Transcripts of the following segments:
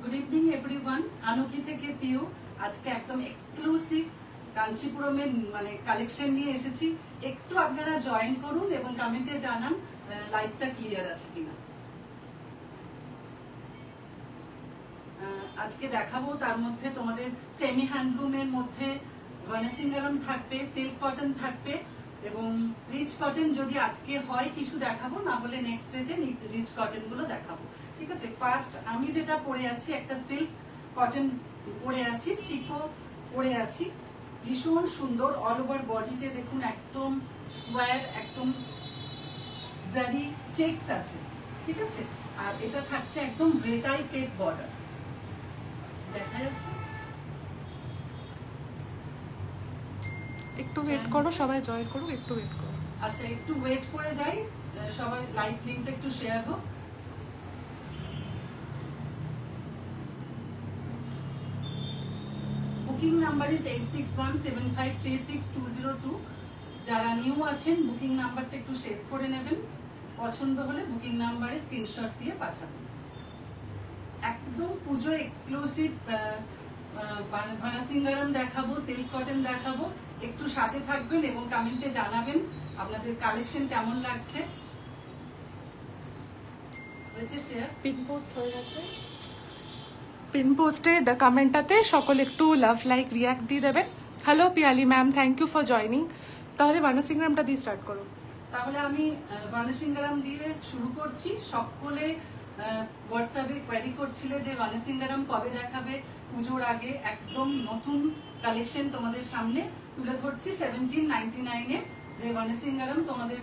Good evening everyone, আনুকি থেকে পিউ। আজকে একদম এক্সক্লুসিভ কাঞ্চিপুরমের মানে কালেকশন নিয়ে এসেছি। একটু আপনারা জয়েন করুন এবং কমেন্টে জানান লাইটটা ক্লিয়ার আছে কিনা। আজকে দেখাবো তার মধ্যে তোমাদের সেমি হ্যান্ডলুমের মধ্যে ভানাসিঙ্গারাম থাকবে, সিল্ক কটন থাকবে এবং রিচ কটন যদি আজকে হয় কিছু দেখাবো, না হলে নেক্সট ডেতে রিচ কটন গুলো দেখাবো। ঠিক আছে, ফার্স্ট আমি যেটা পরে আছি একটা সিল্ক কটন পরে আছি, সিকো পরে আছি, ভীষণ সুন্দর। অল ওভার বডিতে দেখুন একদম স্কোয়ার, একদম জারি চেকস আছে। ঠিক আছে, আর এটা থাকছে একদম রেটাই পেট বর্ডার, দেখা যাচ্ছে। একটু ওয়েট করো, সবাই জয়েন করো, একটু ওয়েট করো। আচ্ছা, একটু ওয়েট করে যাই, সবাই লাইভ লিংকটা একটু শেয়ার হোক। Booking number is 8617536202। যারা নিউ আছেন বুকিং নাম্বারটা একটু সেভ করে নেবেন, পছন্দ হলে বুকিং নাম্বারে স্ক্রিনশট দিয়ে পাঠাবেন। একদম পুজো এক্সক্লুসিভ ভানাসিঙ্গারাম দেখাবো, সিল্ক কটন দেখাবো। একটু সাথে থাকবেন এবং কমেন্টে জানাবেন আপনাদের কালেকশন কেমন লাগছে। হয়েছে শেয়ার, পিন পোস্ট হয়ে গেছে। পিন পোস্টে কমেন্টটাতে সকল একটু লাভ লাইক রিয়াক্ট দিয়ে দেবেন। Hello Piyali ma'am, thank you for joining. তাহলে ভানাসিঙ্গারামটা দিয়ে স্টার্ট করো। তাহলে আমি ভানাসিঙ্গারাম দিয়ে শুরু করছি। সকলে হোয়াটসঅ্যাপে কোয়েরি করছিলে যে ভানাসিঙ্গারাম কবে দেখাবে পুজোর আগে। একদম নতুন কালেকশন তোমাদের সামনে তুলে ধরছি। 1799-এর যে ভানাসিঙ্গারাম তোমাদের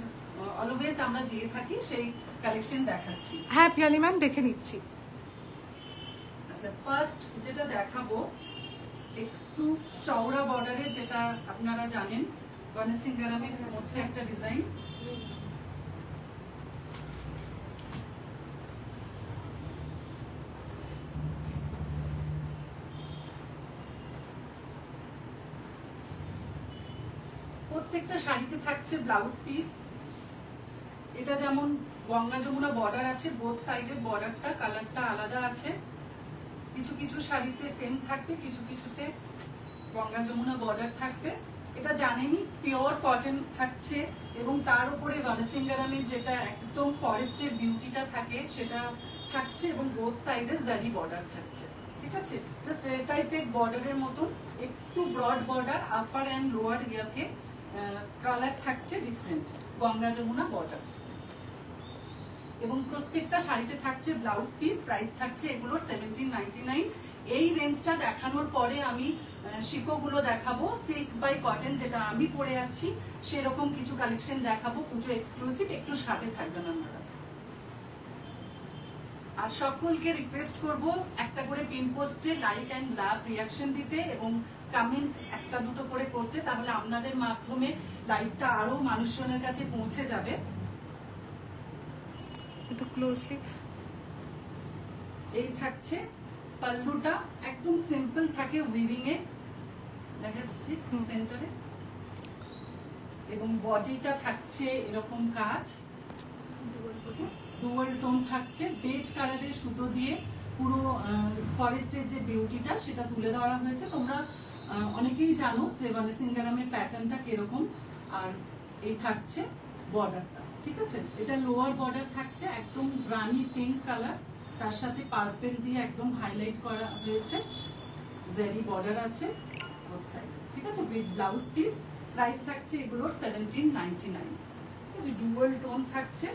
অলওয়েজ আমরা দিয়ে থাকি, সেই কালেকশন দেখাচ্ছি। হ্যাঁ পিয়ালি ম্যাম, দেখে নিচ্ছি। আচ্ছা, ফার্স্ট যেটা দেখাবো একটু চওড়া বর্ডারের, যেটা আপনারা জানেন ভানাসিঙ্গারামের মধ্যে একটা ডিজাইন। প্রত্যেকটা শাড়িতে থাকছে ব্লাউজ পিস। এটা যেমন গঙ্গা যমুনা বর্ডার আছে, বোথ সাইডের বর্ডারটা কালারটা আলাদা আছে। কিছু কিছু শাড়িতে সেম থাকবে, কিছু কিছুতে গঙ্গা যমুনা বর্ডার থাকবে। এটা জানেনই পিওর কটন থাকছে এবং তার উপরে ভানাসিঙ্গারামের যেটা একদম ফরেস্টের বিউটিটা থাকে সেটা থাকছে এবং বোথ সাইডে জারি বর্ডার থাকছে। ঠিক আছে, জাস্ট এ টাইপের বর্ডারের মতন, একটু broad border, upper and lower ইয়ারকে কালার থাকছে ডিফারেন্ট, গঙ্গা যমুনা বর্ডার। এবং প্রত্যেকটা শাড়িতে থাকছে ব্লাউজ পিস। প্রাইস থাকছে এগুলোর 1799। এই রেঞ্জটা দেখানোর পরে আমি শিকোগুলো দেখাবো, সিল্ক বাই কটন যেটা আমি পরে আছি সেরকম কিছু কালেকশন দেখাবো, পুজো এক্সক্লুসিভ। একটু সাথে থাকবেন আপনারা। আর সকলকে রিকোয়েস্ট করব একটা করে পিন পোস্টে লাইক অ্যান্ড লাভ রিয়াকশন দিতে এবং কমেন্ট একটা দুটো করে করতে, তাহলে আপনাদের মাধ্যমে লাইভটা আরো মানুষজনের কাছে পৌঁছে যাবে। একটু ক্লোজলি। এই থাকছে পাল্লুটা, একদম সিম্পল থাকে উইভিং এ, দেখা যাচ্ছে ঠিক সেন্টারে। এবং বডিটা থাকছে এরকম কাজ, ডুয়াল টোন থাকছে, বেজ কালারের সুতো দিয়ে পুরো ফরেস্টের যে বিউটিটা সেটা তুলে ধরা হয়েছে। তোমরা অনেকেই জানো যে ভানাসিঙ্গারামের প্যাটার্নটা কিরকম। আর এই থাকছে বর্ডারটা। ঠিক আছে, এটা লোয়ার বর্ডার থাকছে একদম রানি পিঙ্ক কালার, তার সাথে পার্পেল দিয়ে একদম হাইলাইট করা হয়েছে, জেরি বর্ডার আছে বোথ সাইড। ঠিক আছে, উইথ ব্লাউজ পিস। প্রাইস থাকছে এগুলোর 1799। ঠিক আছে, ডুয়াল টোন থাকছে।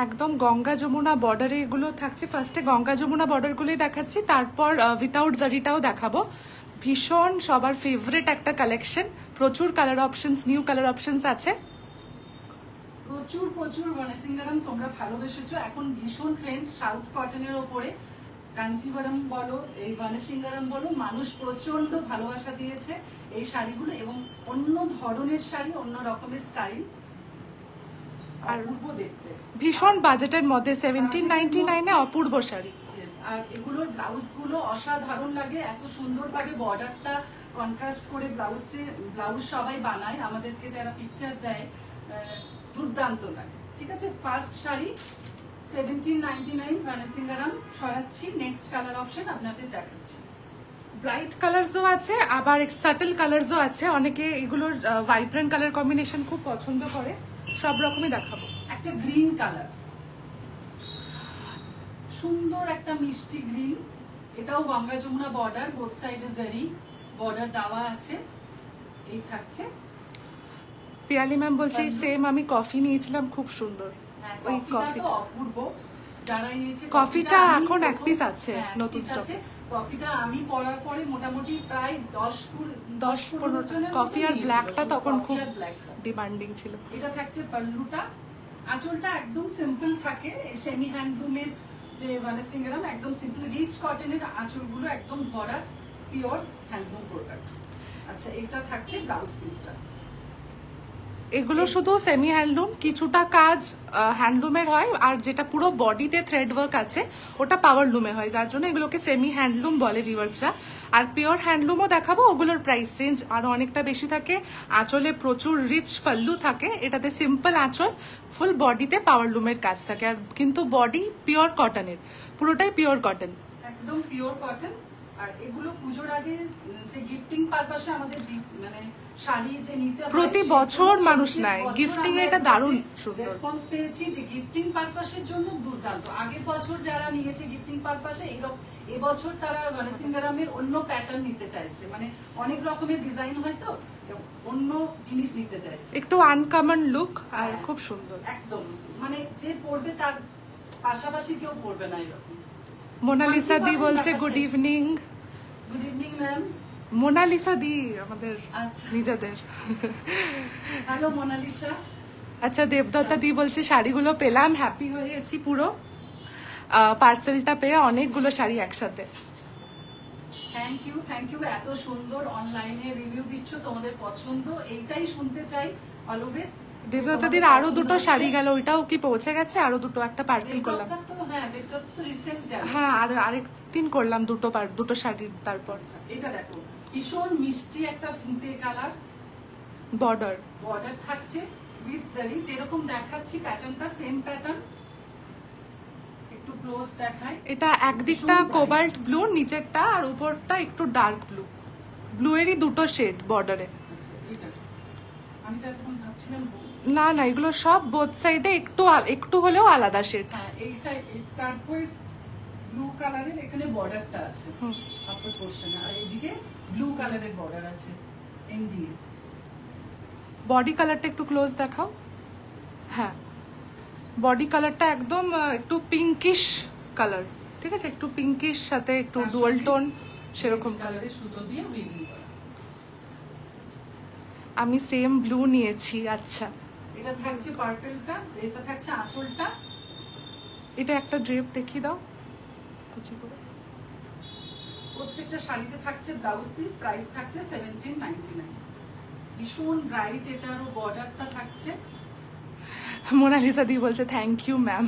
একদম গঙ্গা যমুনা বর্ডারে এগুলো থাকছে। ফার্স্টে গঙ্গা যমুনা বর্ডারগুলোই দেখাচ্ছি, তারপর উইথাউট জারিটাও দেখাবো। ভীষণ সবার ফেভারিট একটা কালেকশন, প্রচুর colour options, new colour options আছে। প্রচুর প্রচুর ভানাসিঙ্গারাম তোমরা ভালোবেসেছো। এখন ভীষণ ট্রেন্ড সাউথ কটনের ওপরে। কাঞ্চিভারাম বলো, এই ভানাসিঙ্গারাম বলো, মানুষ প্রচন্ড ভালোবাসা দিয়েছে এই শাড়িগুলো এবং অন্য ধরনের শাড়ি, অন্য রকমের স্টাইল, আর অপূর্ব দেখতে, ভীষণ বাজেটের মধ্যে 1799-এ অপূর্ব শাড়ি। আর এগুলোর ব্লাউজ গুলো অসাধারণ লাগে, এত সুন্দর ভাবে বর্ডারটা কন্ট্রাস্ট করে ব্লাউজ সবাই বানায়, আমাদেরকে যারা পিকচার দেয় দুর্দান্ত লাগে। ঠিক আছে, ফার্স্ট শাড়ি 1799 ভানেসিঙ্গারাম। সরাচ্ছি, নেক্সট কালার অপশন আপনাদের দেখাচ্ছি। ব্রাইট কালারসও আছে, আবার সাটেল কালারসও আছে। অনেকে এগুলোর ভাইব্রেন্ট কালার কম্বিনেশন খুব পছন্দ করে, সব রকমই দেখাবো। একটা গ্রিন কালার, সুন্দর একটা মিষ্টি গ্রিন। এটাও গঙ্গা যমুনা বর্ডার, বোথ সাইডে জারি বর্ডার দেওয়া আছে। এই থাকছে। পিয়ালি ম্যাম বলছে সেম আমি কফি নিয়েছিলাম, খুব সুন্দর। ওই কফিটা অপূর্ব, যারাই নিয়েছে কফিটা এখন এক পিস আছে নতুন স্টকে। কফিটা আমি পরার পরে মোটামুটি প্রায় 10-15 জনের কফি আর ব্ল্যাকটা তখন খুব ব্ল্যাকটা ডিমান্ডিং ছিল। এটা থাকছে পাল্লুটা। আঁচলটা একদম সিম্পল থাকে, সেমি হ্যান্ডলুমের যে ভানেসিঙ্গারাম একদম সিম্পল, রিচ কটনের আঁচলগুলো একদম ভরা, পিওর হ্যান্ডলুম প্রোডাক্ট। আচ্ছা, এটা থাকছে ব্লাউজ পিসটা। এগুলো শুধু সেমি হ্যান্ডলুম, কিছুটা কাজ হ্যান্ডলুমের হয়, আর যেটা পুরো বডিতে থ্রেড ওয়ার্ক আছে ওটা পাওয়ার লুমে হয়, যার জন্য এগুলোকে সেমি হ্যান্ডলুম বলে ভিউয়ার্সরা। আর পিওর হ্যান্ডলুমও দেখাবো, ওগুলোর প্রাইস রেঞ্জ আরো অনেকটা বেশি থাকে। আঁচলে প্রচুর রিচ পাল্লু থাকে, এটাতে সিম্পল আঁচল, ফুল বডিতে পাওয়ার লুমের কাজ থাকে, আর কিন্তু বডি পিওর কটনের, পুরোটাই পিওর কটন, একদম পিওর কটন। আর এগুলো পুজোর আগে যে গিফটিং পারপাসে আমাদের মানে শাড়ি যে নিতে হয়, প্রতি বছর মানুষ নেয় গিফটিং, এটা দারুণ সুন্দর রেসপন্স পেয়েছি যে গিফটিং পারপাসের জন্য দুর্দান্ত। আগের বছর যারা নিয়েছে গিফটিং পারপাসে, এবছর তারা ভানেসিঙ্গারামের অন্য প্যাটার্ন নিতে চাইছে, মানে অনেক রকমের ডিজাইন হয় তো, অন্য জিনিস নিতে চাইছে, একটু আনকমন লুক আর খুব সুন্দর একদম। মানে যে পরবে তার পাশাপাশি কেউ পরবে না এরকম। মোনালিসা দি বলছে good evening. Good evening ma'am. Monalisa di আমাদের আচ্ছা, নিজেদের। হ্যালো মোনালিসা। আচ্ছা, দেবদত্তা দি বলছে শাড়িগুলো পেলাম, হ্যাপি হয়ে গেছি পুরো, পার্সেলটা পেয়ে অনেকগুলো শাড়ি একসাথে। থ্যাংক ইউ, এত সুন্দর অনলাইনে রিভিউ দিচ্ছ, তোমাদের পছন্দ এইটাই শুনতে চাই অলওয়েজ। দেবদত্তা দির আরো দুটো শাড়ি গেল, ওইটাও কি পৌঁছে গেছে? আরো দুটো, একটা পার্সেল করলাম। হ্যাঁ, আর আরেকদিন করলাম দুটো শাড়ি। তারপর এটা দেখো, ভীষণ মিষ্টি একটা তুঁতে কালার, বর্ডার থাকছে উইথ জারি, যেরকম দেখাচ্ছি প্যাটার্নটা সেম প্যাটার্ন। একটু ক্লোজ দেখাই। এটা একদিকটা কোবাল্ট ব্লু, নিচেরটা আর উপরটা একটু ডার্ক ব্লু, ব্লু এরই দুটো শেড বর্ডারে। আচ্ছা, এটা আমি তো এখন ভাবছিলাম না না, এগুলো সব বোথ সাইডে একটু হলেও আলাদা শেড। হ্যাঁ, এইটা টার্কোয়েজ ব্লু কালারের এখানে বর্ডারটা আছে আপার পোরশনে, আর এদিকে ব্লু কালারের বর্ডার আছে এনডিএ। বডি কালারটা একটু ক্লোজ দেখাও। হ্যাঁ, বডি কালারটা একদম একটু পিঙ্কিশ কালার, ঠিক আছে, একটু পিঙ্কিশ সাথে একটু ডুয়াল টোন সেরকম কালারের সুতো দিয়ে উইভিং করা। আমি সেম ব্লু নিয়েছি। আচ্ছা, এটা থাকছে পার্পলটা, এটা থাকছে আঁচলটা। এটা একটা ড্রেপ দেখিয়ে দাও কুচি করে। প্রত্যেকটা শাড়িতে থাকছে ব্লাউজ পিস, প্রাইস থাকছে 1799। ভীষণ ব্রাইট, এটারও বর্ডারটা থাকছে। মোনালিসা দি বলছে থ্যাংক ইউ ম্যাম।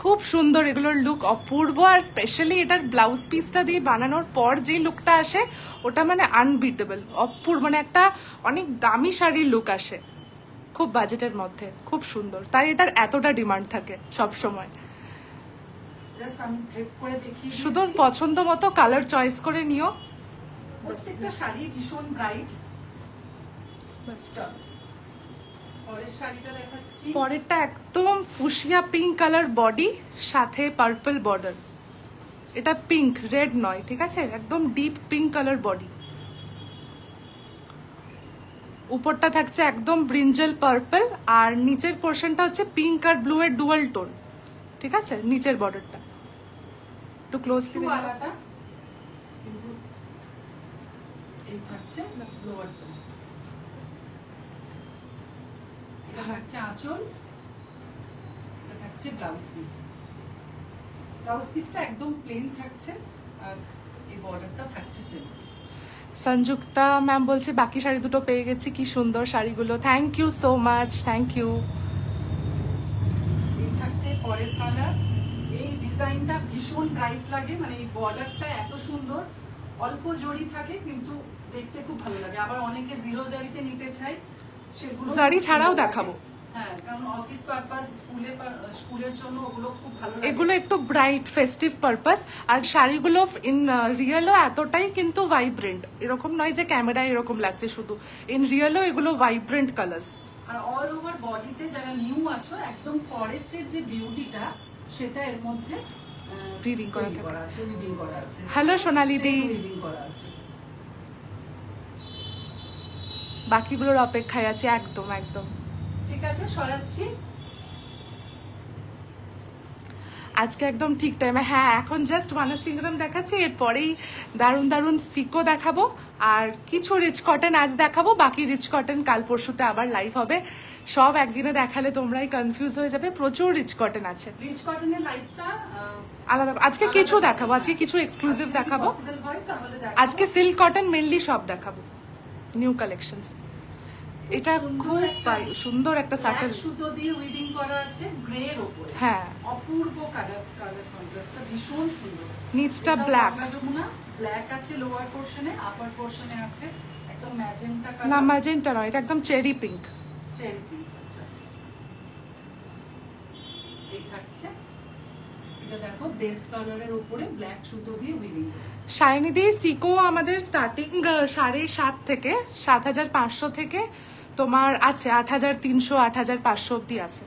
খুব সুন্দর, এগুলোর লুক অপূর্ব, আর স্পেশালি এটার ব্লাউজ পিসটা দিয়ে বানানোর পর যে লুকটা আসে ওটা মানে আনবিটেবল, অপূর্ব, মানে একটা অনেক দামি শাড়ির লুক আসে, খুব বাজেটের মধ্যে, খুব সুন্দর, তাই এটার এতটা ডিমান্ড থাকে সব সময়। শুধু পছন্দ মতো কালার চয়েস করে নিও। প্রত্যেকটা শাড়ি ভীষণ ব্রাইট। পরেরটা একদম ফুশিয়া পিঙ্ক কালার বডি, সাথে পার্পল বর্ডার। এটা পিঙ্ক, রেড নয়, ঠিক আছে, একদম ডিপ পিঙ্ক কালার বডি। উপরটা থাকছে একদম ব্রিঞ্জাল পার্পল, আর নিচের পোর্শনটা হচ্ছে পিঙ্ক আর ব্লু এর ডুয়াল টোন, ঠিক আছে, নিচের বর্ডারটা একটু ক্লোজলি আলাদা, কিন্তু এই থাকছে লোয়ার টোন। এটা থাকছে আঁচল, এটা থাকছে ব্লাউজ পিস। ব্লাউজ পিসটা একদম প্লেন থাকছে, আর এই বর্ডারটা থাকছে সেম। সংযুক্তা ম্যাম বলছে বাকি শাড়ি দুটো পেয়ে গেছি, কি সুন্দর শাড়িগুলো, thank you so much, thank you. এই থাকছে পরের কালার। এই ডিজাইনটা ভীষণ ব্রাইট লাগে, মানে এই বর্ডারটা এত সুন্দর, অল্প জড়ি থাকে কিন্তু দেখতে খুব ভালো লাগে। আবার অনেকে জিরো জারিতে নিতে চাই, সেগুলো জারি ছাড়াও দেখাবো। হ্যাঁ, কারণ অফিস পারপাস, স্কুলের জন্য ওগুলো খুব ভালো লাগে। এগুলো একটু ব্রাইট ফেস্টিভ পারপাস। আর শাড়িগুলো ইন রিয়েলও এতটাই কিন্তু ভাইব্রেন্ট, এরকম নয় যে ক্যামেরায় এরকম লাগছে শুধু, ইন রিয়েলও এগুলো ভাইব্রেন্ট কালার্স। আর অল ওভার বডিতে যারা নিউ আছো, একদম ফরেস্টের যে বিউটিটা সেটা এর মধ্যে উইভিং করা আছে, উইভিং করা আছে। হ্যালো সোনালি দি, উইভিং করা আছে। বাকিগুলোর অপেক্ষায় আছে। একদম একদম ঠিক আছে, সরাচ্ছি আজকে একদম ঠিক টাইমে। হ্যাঁ, এখন জাস্ট ওয়ানাসিংরাম দেখাচ্ছি, এরপরেই দারুণ দারুণ সিকো দেখাবো আর কিছু রিচ কটন আজ দেখাবো, বাকি রিচ কটন কাল পরশুতে আবার লাইভ হবে। সব একদিনে দেখালে তোমরাই কনফিউজ হয়ে যাবে, প্রচুর রিচ কটন আছে। রিচ কটনের লাইফটা আলাদা আজকে কিছু দেখাবো, আজকে কিছু এক্সক্লুসিভ দেখাবো। আজকে সিল্ক কটন মেনলি সব দেখাবো, নিউ কালেকশনস। এটা খুব সুন্দর একটা সাটেল সুতো দিয়ে উইভিং করা আছে গ্রে এর উপরে। হ্যাঁ, অপূর্ব কালার কন্ট্রাস্টটা ভীষণ সুন্দর। নিচটা ব্ল্যাক, যমুনা ব্ল্যাক আছে লোয়ার পোরশনে, আপার পোরশনে আছে একদম ম্যাজেন্টা কালার। না ম্যাজেন্টা নয়, এটা একদম চেরি পিঙ্ক। চেরি পিঙ্ক, আচ্ছা। এই থাকছে, এটা দেখো বেস কালারের উপরে ব্ল্যাক সুতো দিয়ে উইভিং। শাইনি দিয়ে সিকো আমাদের স্টার্টিং 7.5 থেকে 7,500 থেকে তোমার আছে 8,300 8,500 অব্দি আছে।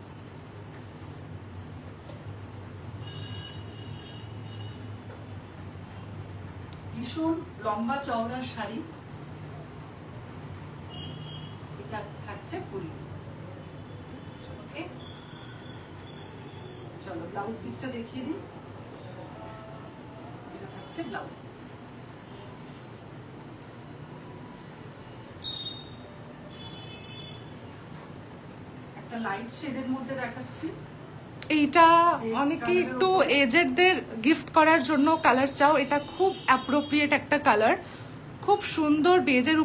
ভীষণ লম্বা চওড়া শাড়ি, এটা থাকছে ফুল। ওকে, চলো ব্লাউজ পিসটা দেখিয়ে দিই। এটা থাকছে ব্লাউজ পিস। একটা লাইট শেডের মধ্যে দেখাচ্ছি। এইটা অনেকে একটু এজেডদের গিফট করার জন্য কালার চাও, এটা খুব অ্যাপ্রোপ্রিয়েট একটা কালার, খুব সুন্দর বেজের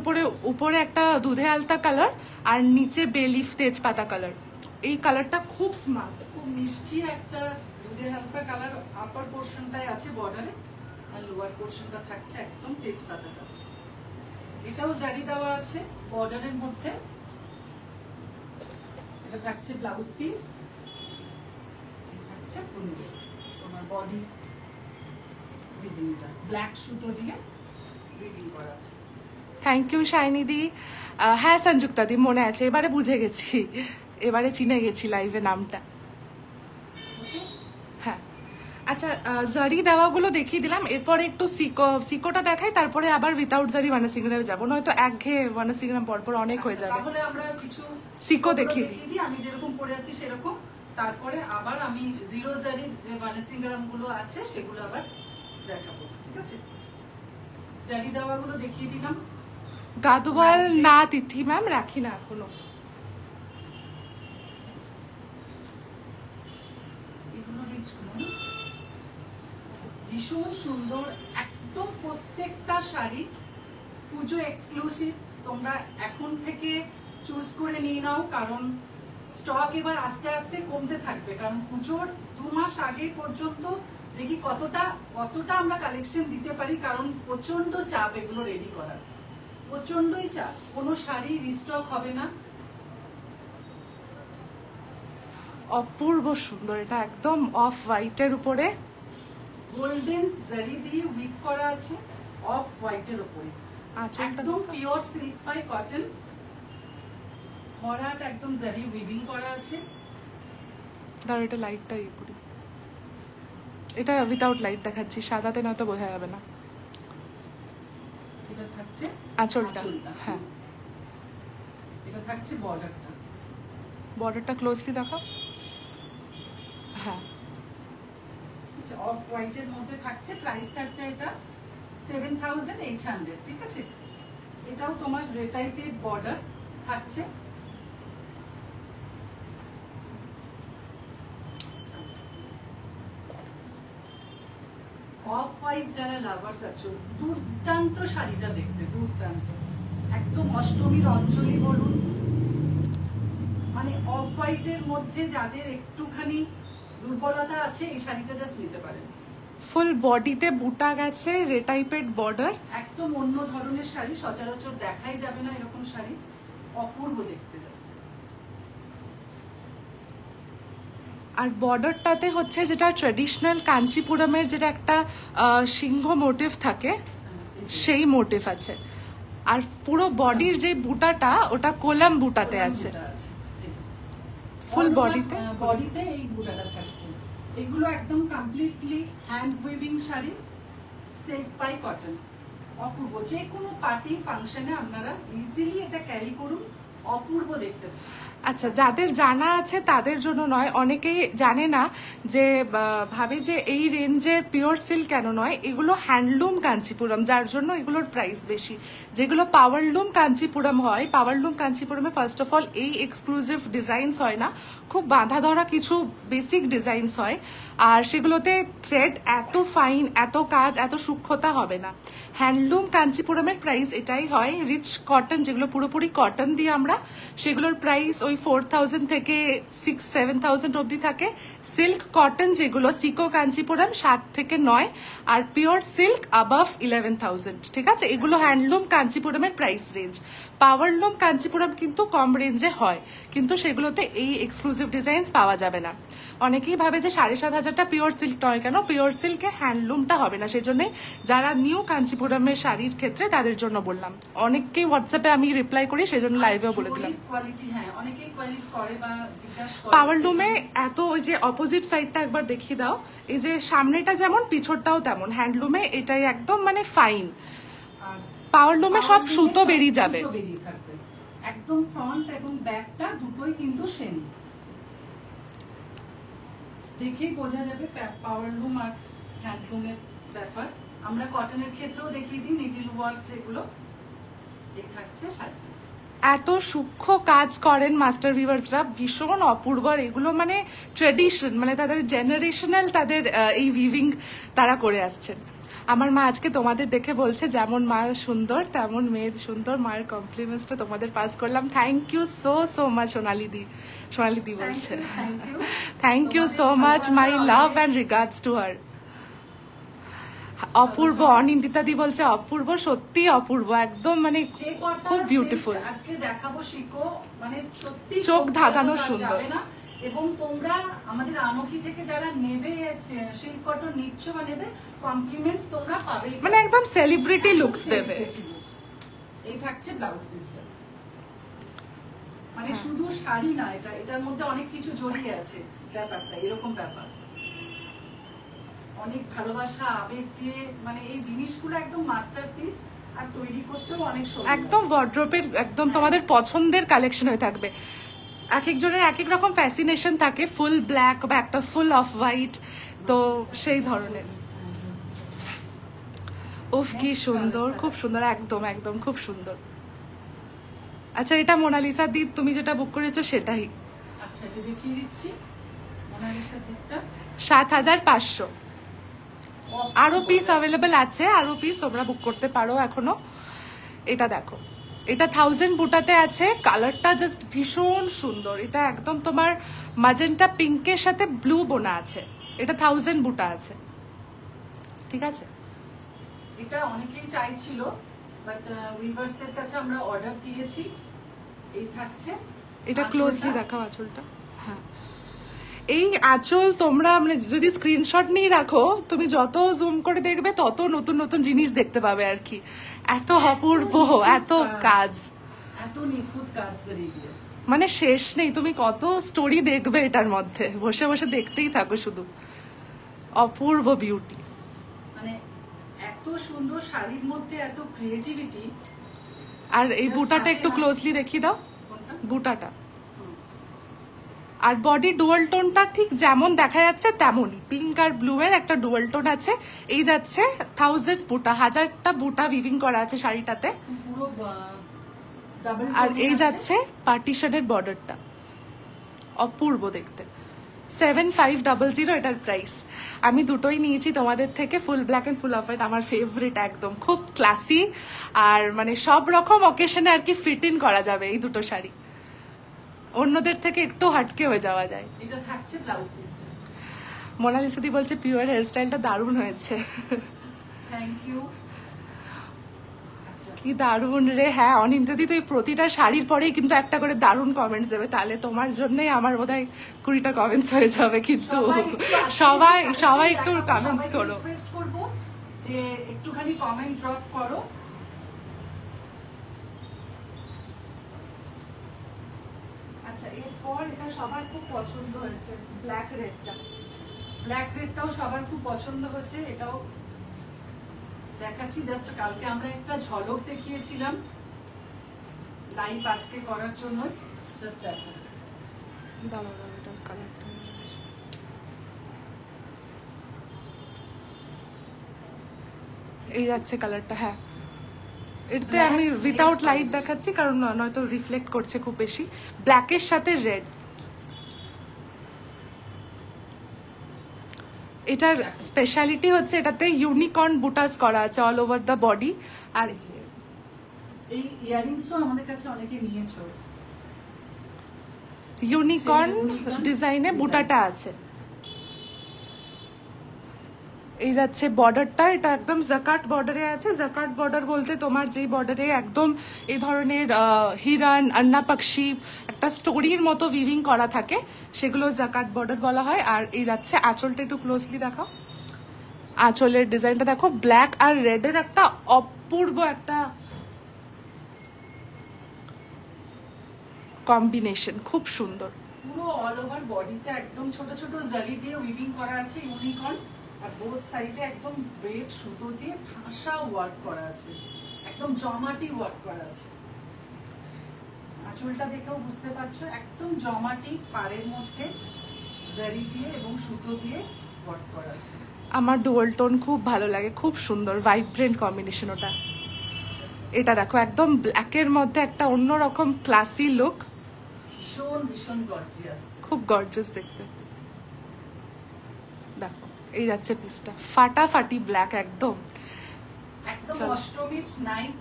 উপরে একটা দুধে আলতা কালার আর নিচে বেলিফ তেজপাতা কালার। এই কালারটা খুব স্মার্ট, খুব মিষ্টি একটা দুধে হালকা কালার। আপার পোর্শনটাই আছে বর্ডারে, আর লোয়ার পোর্শনটা থাকছে একদম তেজপাতা কালার। এটাও জারি দেওয়া আছে বর্ডারের মধ্যে। এটা থাকছে ব্লাউজ পিস, থাকছে ফুল তোমার বডি উইভিংটা ব্ল্যাক সুতো দিয়ে উইভিং করা আছে। থ্যাংক ইউ শাইনি দি। হ্যাঁ সঞ্জুক্তা দি, মনে আছে, এবারে বুঝে গেছি, এবারে চিনে গেছি লাইভে নামটা। হ্যাঁ আচ্ছা, জারি দেওয়াগুলো দেখিয়ে দিলাম, এরপরে একটু সিকোটা দেখাই, তারপরে আবার উইথাউট জারি ওয়ানাসিংরামে যাবো, নয়তো একঘেয়ে ওয়ানাসিংরাম পরপর অনেক হয়ে যাবে। তাহলে আমরা কিছু সিকো দেখিয়ে দিই, আমি যেরকম পরে আছি সেরকম, তারপরে আবার আমি জিরো জারির যে ওয়ানাসিংরাম গুলো আছে সেগুলো আবার দেখাবো। ঠিক আছে, জারি দেওয়াগুলো দেখিয়ে দিলাম। গাদোয়াল না তিথি ম্যাম, রাখি না এখনো। এগুলো রিচগুলো ভীষণ সুন্দর, একদম প্রত্যেকটা শাড়ি পুজো এক্সক্লুসিভ। তোমরা এখন থেকে চুজ করে নিয়ে নাও, কারণ স্টক এবার আস্তে আস্তে কমতে থাকবে, কারণ পুজোর 2 মাস আগে পর্যন্ত দেখি কতটা আমরা কালেকশন দিতে পারি, কারণ প্রচন্ড চাপ এগুলো রেডি করার, প্রচন্ডই চাপ, কোনো শাড়ি রিস্টক হবে না। অপূর্ব সুন্দর, এটা একদম অফ হোয়াইটের উপরে গোল্ডেন জারি দিয়ে উইভ করা আছে, অফ হোয়াইটের উপরে, একদম পিওর সিল্ক বাই কটন, ভরাট একদম জারি উইভিং করা আছে। ধর এটা লাইটটা ইয়ে করি, এটা উইথাউট লাইট দেখাচ্ছি, সাদাতে নয়তো বোঝা যাবে না। এটা থাকছে আঁচলটা, হ্যাঁ এটা থাকছে বর্ডারটা। বর্ডারটা ক্লোজলি দেখাও, হ্যাঁ আচ্ছা, অফ হোয়াইটের মধ্যে থাকছে, প্রাইস থাকছে এটা 7,800। ঠিক আছে, এটাও তোমার গ্রে টাইপের বর্ডার থাকছে। অফ হোয়াইট যারা লাভার্স আছো, দুর্দান্ত শাড়িটা দেখতে, দুর্দান্ত, একদম অষ্টমীর অঞ্জলি বলুন, মানে অফ হোয়াইটের মধ্যে যাদের একটুখানি দুর্বলতা আছে এই শাড়িটা জাস্ট নিতে পারেন। ফুল বডিতে বুটা গেছে, রে টাইপের বর্ডার, একদম অন্য ধরনের শাড়ি, সচরাচর দেখাই যাবে না এরকম শাড়ি, অপূর্ব দেখতে। জাস্ট আর বর্ডারটাতে হচ্ছে যেটা ট্রেডিশনাল কাঞ্চিপুরমের যেটা একটা সিংহ মোটিভ থাকে সেই মোটিভ আছে। আর পুরো বডির যে বুটাটা ওটা কোলাম বুটাতে আছে, ফুল বডিতে বডিতে এই বুটাটা থাকছে। এগুলো একদম completely hand weaving sari, save by cotton. অপূর্ব, যে কোনো পার্টি ফাংশনে আপনারা ইজিলি এটা ক্যারি করুন, অপূর্ব দেখতে। আচ্ছা, যাদের জানা আছে তাদের জন্য নয়, অনেকেই জানে না যে ভাবে যে এই রেঞ্জের পিওর সিল্ক কেন নয়, এগুলো হ্যান্ডলুম কাঞ্চিপুরম, যার জন্য এগুলোর প্রাইস বেশি। যেগুলো পাওয়ারলুম কাঞ্চিপুরম হয়, পাওয়ারলুম কাঞ্চিপুরমে ফার্স্ট অফ অল এই এক্সক্লুসিভ ডিজাইনস হয় না, খুব বাঁধা ধরা কিছু বেসিক ডিজাইনস হয়, আর সেগুলোতে থ্রেড এত ফাইন, এত কাজ, এত সূক্ষ্মতা হবে না। হ্যান্ডলুম কাঞ্চিপুরমের প্রাইস এটাই হয়। রিচ কটন, যেগুলো পুরোপুরি কটন দিয়ে আমরা, সেগুলোর প্রাইস ওই 4,000 থেকে 6-7,000 অবধি থাকে। সিল্ক কটন যেগুলো সিকো কাঞ্চিপুরম 7 থেকে 9, আর পিওর সিল্ক অ্যাবাভ 11,000। ঠিক আছে, এগুলো হ্যান্ডলুম কাঞ্চিপুরমের প্রাইস রেঞ্জ। পাওয়ারলুম কাঞ্চিপুরম কিন্তু কম রেঞ্জে হয়, কিন্তু সেগুলোতে এই এক্সক্লুসিভ ডিজাইনস পাওয়া যাবে না। অনেকেই ভাবে যে 7,500টা পিওর সিল্ক নয় কেন, পিওর সিল্কে হ্যান্ডলুমটা হবে না, সেই জন্য যারা নিউ কাঞ্চিপুরমের শাড়ির ক্ষেত্রে তাদের জন্য বললাম। অনেককেই হোয়াটসঅ্যাপে আমি রিপ্লাই করি, সেই জন্য লাইভেও বলে দিলাম। পাওয়ারলুমে এত, ওই যে অপোজিট সাইডটা একবার দেখিয়ে দাও, এই যে সামনেটা যেমন পিছনটাও তেমন, হ্যান্ডলুমে এটাই একদম মানে ফাইন। পাওয়ারলুমে সব সুতো বেরিয়ে যাবে, একদম ফ্রন্ট এবং ব্যাকটা দুটোই কিন্তু সেম, দেখেই বোঝা যাবে পাওয়ারলুম আর হ্যান্ডলুমের ব্যাপার। আমরা কটনের ক্ষেত্রেও দেখিয়ে দিই, নিডল ওয়ার্ক যেগুলো এই থাকছে শাড়িতে। এত সূক্ষ্ম কাজ করেন মাস্টার ভিভার্সরা, ভীষণ অপূর্ব। এগুলো মানে ট্রেডিশন, মানে তাদের জেনারেশনাল, তাদের এই ভিভিং তারা করে আসছেন। আমার মা আজকে তোমাদের দেখে বলছে যেমন মা সুন্দর তেমন মেয়ে সুন্দর, মায়ের কমপ্লিমেন্টসটা তোমাদের পাস করলাম। Thank you so so much Sonali di. Sonali di বলছে thank you so much, my love and regards to her. অপূর্ব, অনিন্দিতা দি বলছে অপূর্ব, সত্যি অপূর্ব, একদম মানে খুব বিউটিফুল। আজকে দেখাবো শিখো, মানে সত্যি চোখ ধাঁধানো সুন্দর। এবং তোমরা আমাদের আনকি থেকে যারা নেবে, সিল্ক কটন নিচ্ছ বা নেবে, কমপ্লিমেন্টস তোমরা পাবে, মানে একদম সেলিব্রিটি লুকস দেবে। এই থাকছে ব্লাউজ পিসটা, মানে শুধু শাড়ি না, এটার মধ্যে অনেক কিছু জড়িয়ে আছে, ব্যাপারটা এরকম ব্যাপার, অনেক ভালোবাসা আবেগ দিয়ে, মানে এই জিনিসগুলো একদম মাস্টারপিস, আর তৈরি করতেও অনেক সময়, একদম ওয়ার্ড্রোবের একদম তোমাদের পছন্দের কালেকশন হয়ে থাকবে। এক একজনের এক এক রকম ফ্যাসিনেশন থাকে, ফুল ব্ল্যাক বা একটা ফুল অফ হোয়াইট, তো সেই ধরনের। উফ কি সুন্দর, খুব সুন্দর, একদম একদম খুব সুন্দর। আচ্ছা, এটা মোনালিসা দি, তুমি যেটা বুক করেছো সেটাই। আচ্ছা, এটা দেখিয়ে দিচ্ছি, মোনালিসা দিটা 7,500। আরো পিস অ্যাভেলেবেল আছে, আরো পিস তোমরা বুক করতে পারো এখনো। এটা দেখো, এটা 1000 বুটাতে আছে, কালারটা জাস্ট ভীষণ সুন্দর। এটা একদম তোমার ম্যাজেন্টা পিঙ্কের সাথে ব্লু বোনা আছে, এটা 1000 বুটা আছে। ঠিক আছে, এটা অনেকেই চাইছিল, বাট উইভার্সদের কাছে আমরা অর্ডার দিয়েছি। এই থাকছে, এটা ক্লোজলি দেখাও আঁচলটা। হ্যাঁ, এই আঁচল তোমরা মানে যদি স্ক্রিনশট নিয়ে রাখো, তুমি যত জুম করে দেখবে তত নতুন নতুন জিনিস দেখতে পাবে আর কি। এত অপূর্ব, এত কাজ, এত নিখুঁত কাজ, মানে শেষ নেই। তুমি কত স্টোরি দেখবে এটার মধ্যে, বসে বসে দেখতেই থাকো শুধু। অপূর্ব বিউটি, মানে এত সুন্দর শাড়ির মধ্যে এত ক্রিয়েটিভিটি। আর এই বুটাটা একটু ক্লোজলি দেখিয়ে দাও, বুটাটা। আর বডি ডুয়াল টোনটা ঠিক যেমন দেখা যাচ্ছে তেমনই, পিঙ্ক আর ব্লু এর একটা ডুয়াল টোন আছে। এই যাচ্ছে 1000 বুটা, 1000টা বুটা উইভিং করা আছে শাড়িটাতে। আর এই যাচ্ছে পার্টিশনের বর্ডারটা, অপূর্ব দেখতে। 7500 এটার প্রাইস। আমি দুটোই নিয়েছি তোমাদের থেকে, full black and full of white, আমার ফেভারিট, একদম খুব ক্লাসি, আর মানে সব রকম অকেশনে আর কি ফিট ইন করা যাবে এই দুটো শাড়ি, অন্যদের থেকে একটু হাটকে হয়ে যাওয়া যায়। এটা থাকছে ব্লাউজ পিসটা। মোনালিসা দি বলছে পিওর হেয়ারস্টাইলটা দারুণ হয়েছে। Thank you. আচ্ছা, কি দারুণ রে। হ্যাঁ অনিন্দাদি, তুই প্রতিটা শাড়ির পরেই কিন্তু একটা করে দারুণ কমেন্টস দেবে, তাহলে তোমার জন্যই আমার বোধহয় 20টা কমেন্টস হয়ে যাবে। কিন্তু সবাই সবাই একটু কমেন্টস করো, রিকোয়েস্ট করব যে একটুখানি কমেন্ট ড্রপ করো। আচ্ছা এরপর এটা সবার খুব পছন্দ হয়েছে ব্ল্যাক রেডটা। ব্ল্যাক রেডটাও সবার খুব পছন্দ হচ্ছে, এটাও দেখাচ্ছি। জাস্ট কালকে আমরা একটা ঝলক দেখিয়েছিলাম লাইভ আজকে করার জন্য, জাস্ট দেখো। দাঁড়াও এটার কালারটা এই যাচ্ছে কালারটা। হ্যাঁ এটাতে আমি উইথাউট লাইট দেখাচ্ছি কারণ নয়তো রিফ্লেক্ট করছে খুব বেশি। ব্ল্যাকের সাথে রেড, এটার স্পেশালিটি হচ্ছে এটাতে ইউনিকর্ন বুটাস করা আছে অল ওভার দ্য বডি। আর এই ইয়ারিংসও আমাদের কাছে অনেকে নিয়েছো, ইউনিকর্ন ডিজাইনে বুটাটা আছে। এই যাচ্ছে বর্ডারটা, এটা একদম জাকার্ট বর্ডারে আছে। জাকার্ট বর্ডার বলতে তোমার যেই বর্ডারে একদম এই ধরনের হিরণ আন্না পাখি একটা স্টোরির মতো উইভিং করা থাকে, সেগুলো জাকার্ট বর্ডার বলা হয়। আর এই যাচ্ছে আঁচলটা, একটু ক্লোজলি দেখাও আঁচলের ডিজাইনটা দেখো, ব্ল্যাক আর রেডের একটা অপূর্ব একটা কম্বিনেশন, খুব সুন্দর। পুরো অল ওভার বডিতে একদম ছোট ছোট জারি দিয়ে উইভিং করা আছে ইউনিকর্ন, আর বোথ সাইডে একদম রেড সুতো দিয়ে ঠাসা ওয়ার্ক করা আছে, একদম জমাটি ওয়ার্ক করা আছে। আঁচলটা দেখেও বুঝতে পারছো একদম জমাটি পাড়ের মধ্যে জারি দিয়ে এবং সুতো দিয়ে ওয়ার্ক করা আছে। আমার ডুয়াল টোন খুব ভালো লাগে, খুব সুন্দর ভাইব্রেন্ট কম্বিনেশন ওটা। এটা দেখো একদম ব্ল্যাকের মধ্যে একটা অন্যরকম ক্লাসি লুক, ভীষণ ভীষণ গর্জিয়াস, খুব গর্জিয়াস দেখতে। দেখো এই যাচ্ছে পিসটা ফাটাফাটি ব্ল্যাক একদম একদম অষ্টমীর নাইট,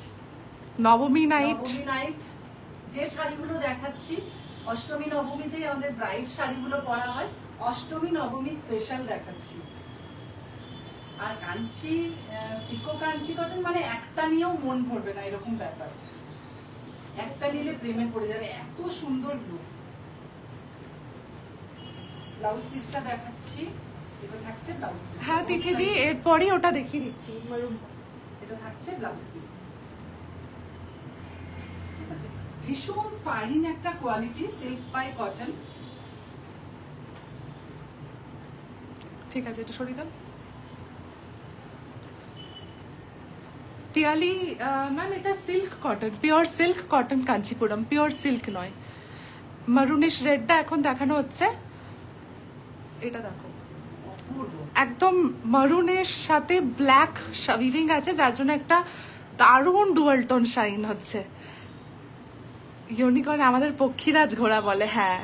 নবমী নাইট। নবমী নাইট যে শাড়িগুলো দেখাচ্ছি অষ্টমী নবমীতেই আমাদের ব্রাইড শাড়িগুলো পরা হয়, অষ্টমী নবমী স্পেশাল দেখাচ্ছি। আর কাঞ্চি সিকো কাঞ্চি কটন মানে একটা নিয়েও মন ভরবে না এরকম ব্যাপার, একটা নিলে প্রেমে পড়ে যাবে, এত সুন্দর লুকস। ব্লাউজ পিসটা দেখাচ্ছি, এটা থাকছে ব্লাউজ পিস। হ্যাঁ তিথিদি এরপরই ওটা দেখিয়ে দিচ্ছি মারুন। এটা থাকছে ব্লাউজ পিস, ঠিক আছে। ভীষণ ফাইন একটা কোয়ালিটি, সিল্ক বাই কটন। ঠিক আছে এটা সরিয়ে দাও। পিয়ালি ম্যাম এটা silk cotton, pure silk cotton Kanchipuram, pure silk নয়। মারুনিশ রেডটা এখন দেখানো হচ্ছে, এটা দেখো একদম মারুনের সাথে ব্ল্যাক উইভিং আছে, যার জন্য একটা দারুণ ডুয়াল টোন শাইন হচ্ছে। ইউনিকর্ন আমাদের পক্ষীরাজ ঘোড়া বলে। হ্যাঁ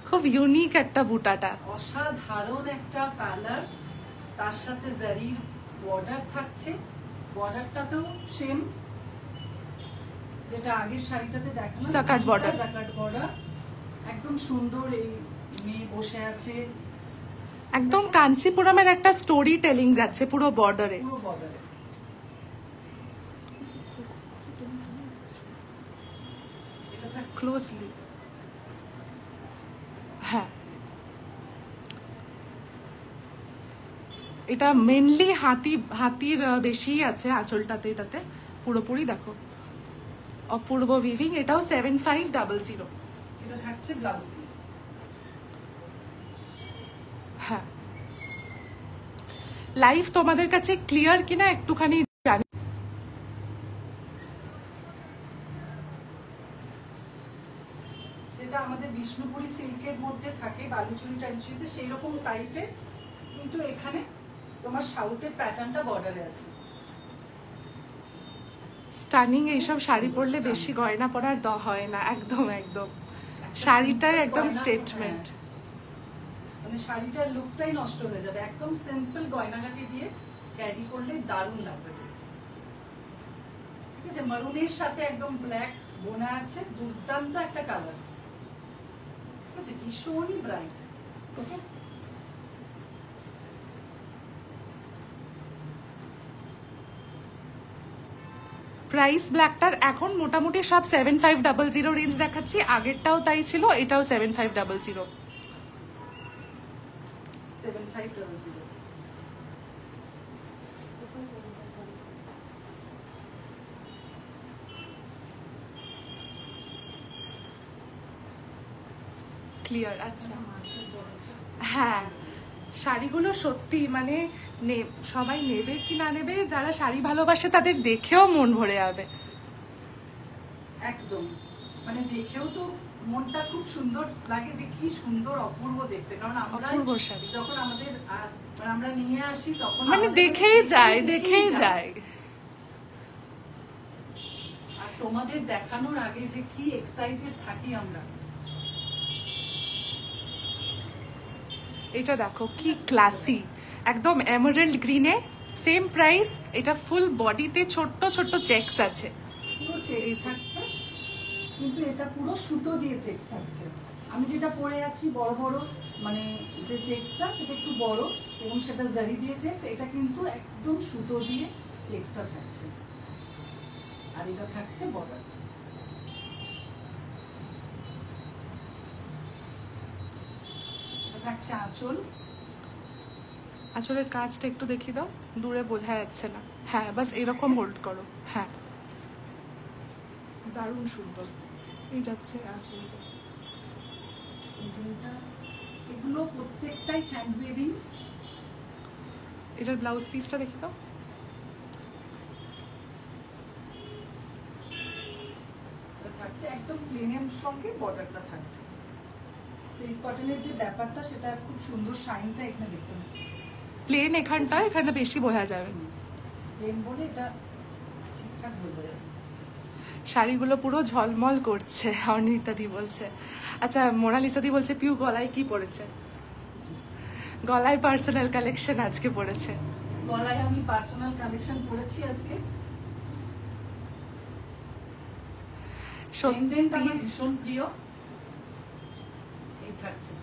খুব ইউনিক একটা বুটাটা, অসাধারণ একটা কালার, তার সাথে জারির বর্ডার থাকছে। বর্ডারটাতেও সেম যেটা আগের শাড়িটাতে দেখালাম, জাকার্ট বর্ডার, জাকার্ট বর্ডার একদম সুন্দর। এই মেয়ে বসে আছে, একদম কাঞ্চিপুরমের একটা স্টোরি টেলিং যাচ্ছে পুরো বর্ডারে, পুরো বর্ডারে। এটা থাকছে ক্লোজলি। হ্যাঁ এটা মেনলি হাতির বেশি আছে আঁচলটাতে, এটাতে পুরোপুরি দেখো অপূর্ব উইভিং। এটাও 7500। এটা থাকছে ব্লাউজ পিস। হ্যাঁ লাইভ তোমাদের কাছে ক্লিয়ার কিনা একটুখানি জানি। যেটা আমাদের বিষ্ণুপুরি সিল্কের মধ্যে থাকে বালুচুরি টালুচুরিতে সেই রকম টাইপের, কিন্তু এখানে তোমার সাউথের প্যাটার্নটা বর্ডারে আছে। স্টানিং এইসব শাড়ি পরলে বেশি গয়না পরার হয় না, একদম একদম শাড়িটাই একদম স্টেটমেন্ট। মানে শাড়িটার লুকটাই নষ্ট হয়ে যাবে, একদম সিম্পল গয়নাগাটি দিয়ে ক্যারি করলে দারুণ লাগবে। ঠিক আছে, মারুনের সাথে একদম ব্ল্যাক বোনা আছে, দুর্দান্ত একটা কালার। ঠিক আছে, ভীষণই ব্রাইট। ওকে, প্রাইস ব্ল্যাকটার এখন মোটামুটি সব 7500 রেঞ্জ দেখাচ্ছি, আগেরটাও তাই ছিল, এটাও 7500। 7500। ক্লিয়ার, আচ্ছা। হ্যাঁ, শাড়িগুলো সত্যি মানে সবাই নেবে কি না নেবে, যারা শাড়ি ভালোবাসে তাদের দেখেও মন ভরে যাবে একদম। মানে দেখেও তো মনটা খুব সুন্দর লাগে, যে কি সুন্দর অপূর্ব দেখতে। কারণ আমরা যখন আমাদের মানে আমরা নিয়ে আসি তখন মানে দেখেই যায়। আর তোমাদের দেখানোর আগে যে কি এক্সাইটেড থাকি আমরা। এটা দেখো কি ক্লাসি, একদম এমারাল্ড গ্রিনে, সেম প্রাইস। এটা ফুল বডিতে ছোট্ট ছোট্ট চেকস আছে, পুরো চেকস থাকছে, কিন্তু এটা পুরো সুতো দিয়ে চেকস থাকছে। আমি যেটা পরে আছি বড় বড় মানে যে চেকসটা সেটা একটু বড়, এবং সেটা জারি দিয়ে চেকস, এটা কিন্তু একদম সুতো দিয়ে চেকসটা থাকছে। আর এটা থাকছে বর্ডার। থাকছে আঁচল। আঁচলের কাজটা একটু দেখিয়ে দাও, দূরে বোঝা যাচ্ছে না। হ্যাঁ, বাস এরকম হোল্ড করো। হ্যাঁ, দারুণ সুন্দর। এই যাচ্ছে আঁচল। এগুলো প্রত্যেকটাই হ্যান্ড ওয়েভিং। এটার ব্লাউজ পিসটা দেখি দাও। থাকছে একদম প্লেনের সঙ্গে বর্ডারটা থাকছে। সিল্ক কটনের যে ব্যাপারটা সেটা খুব সুন্দর, শাইনটা এখানে দেখতে পাচ্ছি। প্লেন এখানটা বেশি বোঝা যাবে, প্লেন বলে এটা ঠিকঠাক বোঝা যাবে। শাড়িগুলো পুরো ঝলমল করছে, অনিতা দি বলছে। আচ্ছা, মোনালিসা দি বলছে পিউ গলায় কি পড়েছে? গলায় পার্সোনাল কালেকশন আজকে পড়েছে। গলায় আমি পার্সোনাল কালেকশন পরেছি আজকে। সত্যি আমার ভীষণ প্রিয়। এই থাকছে,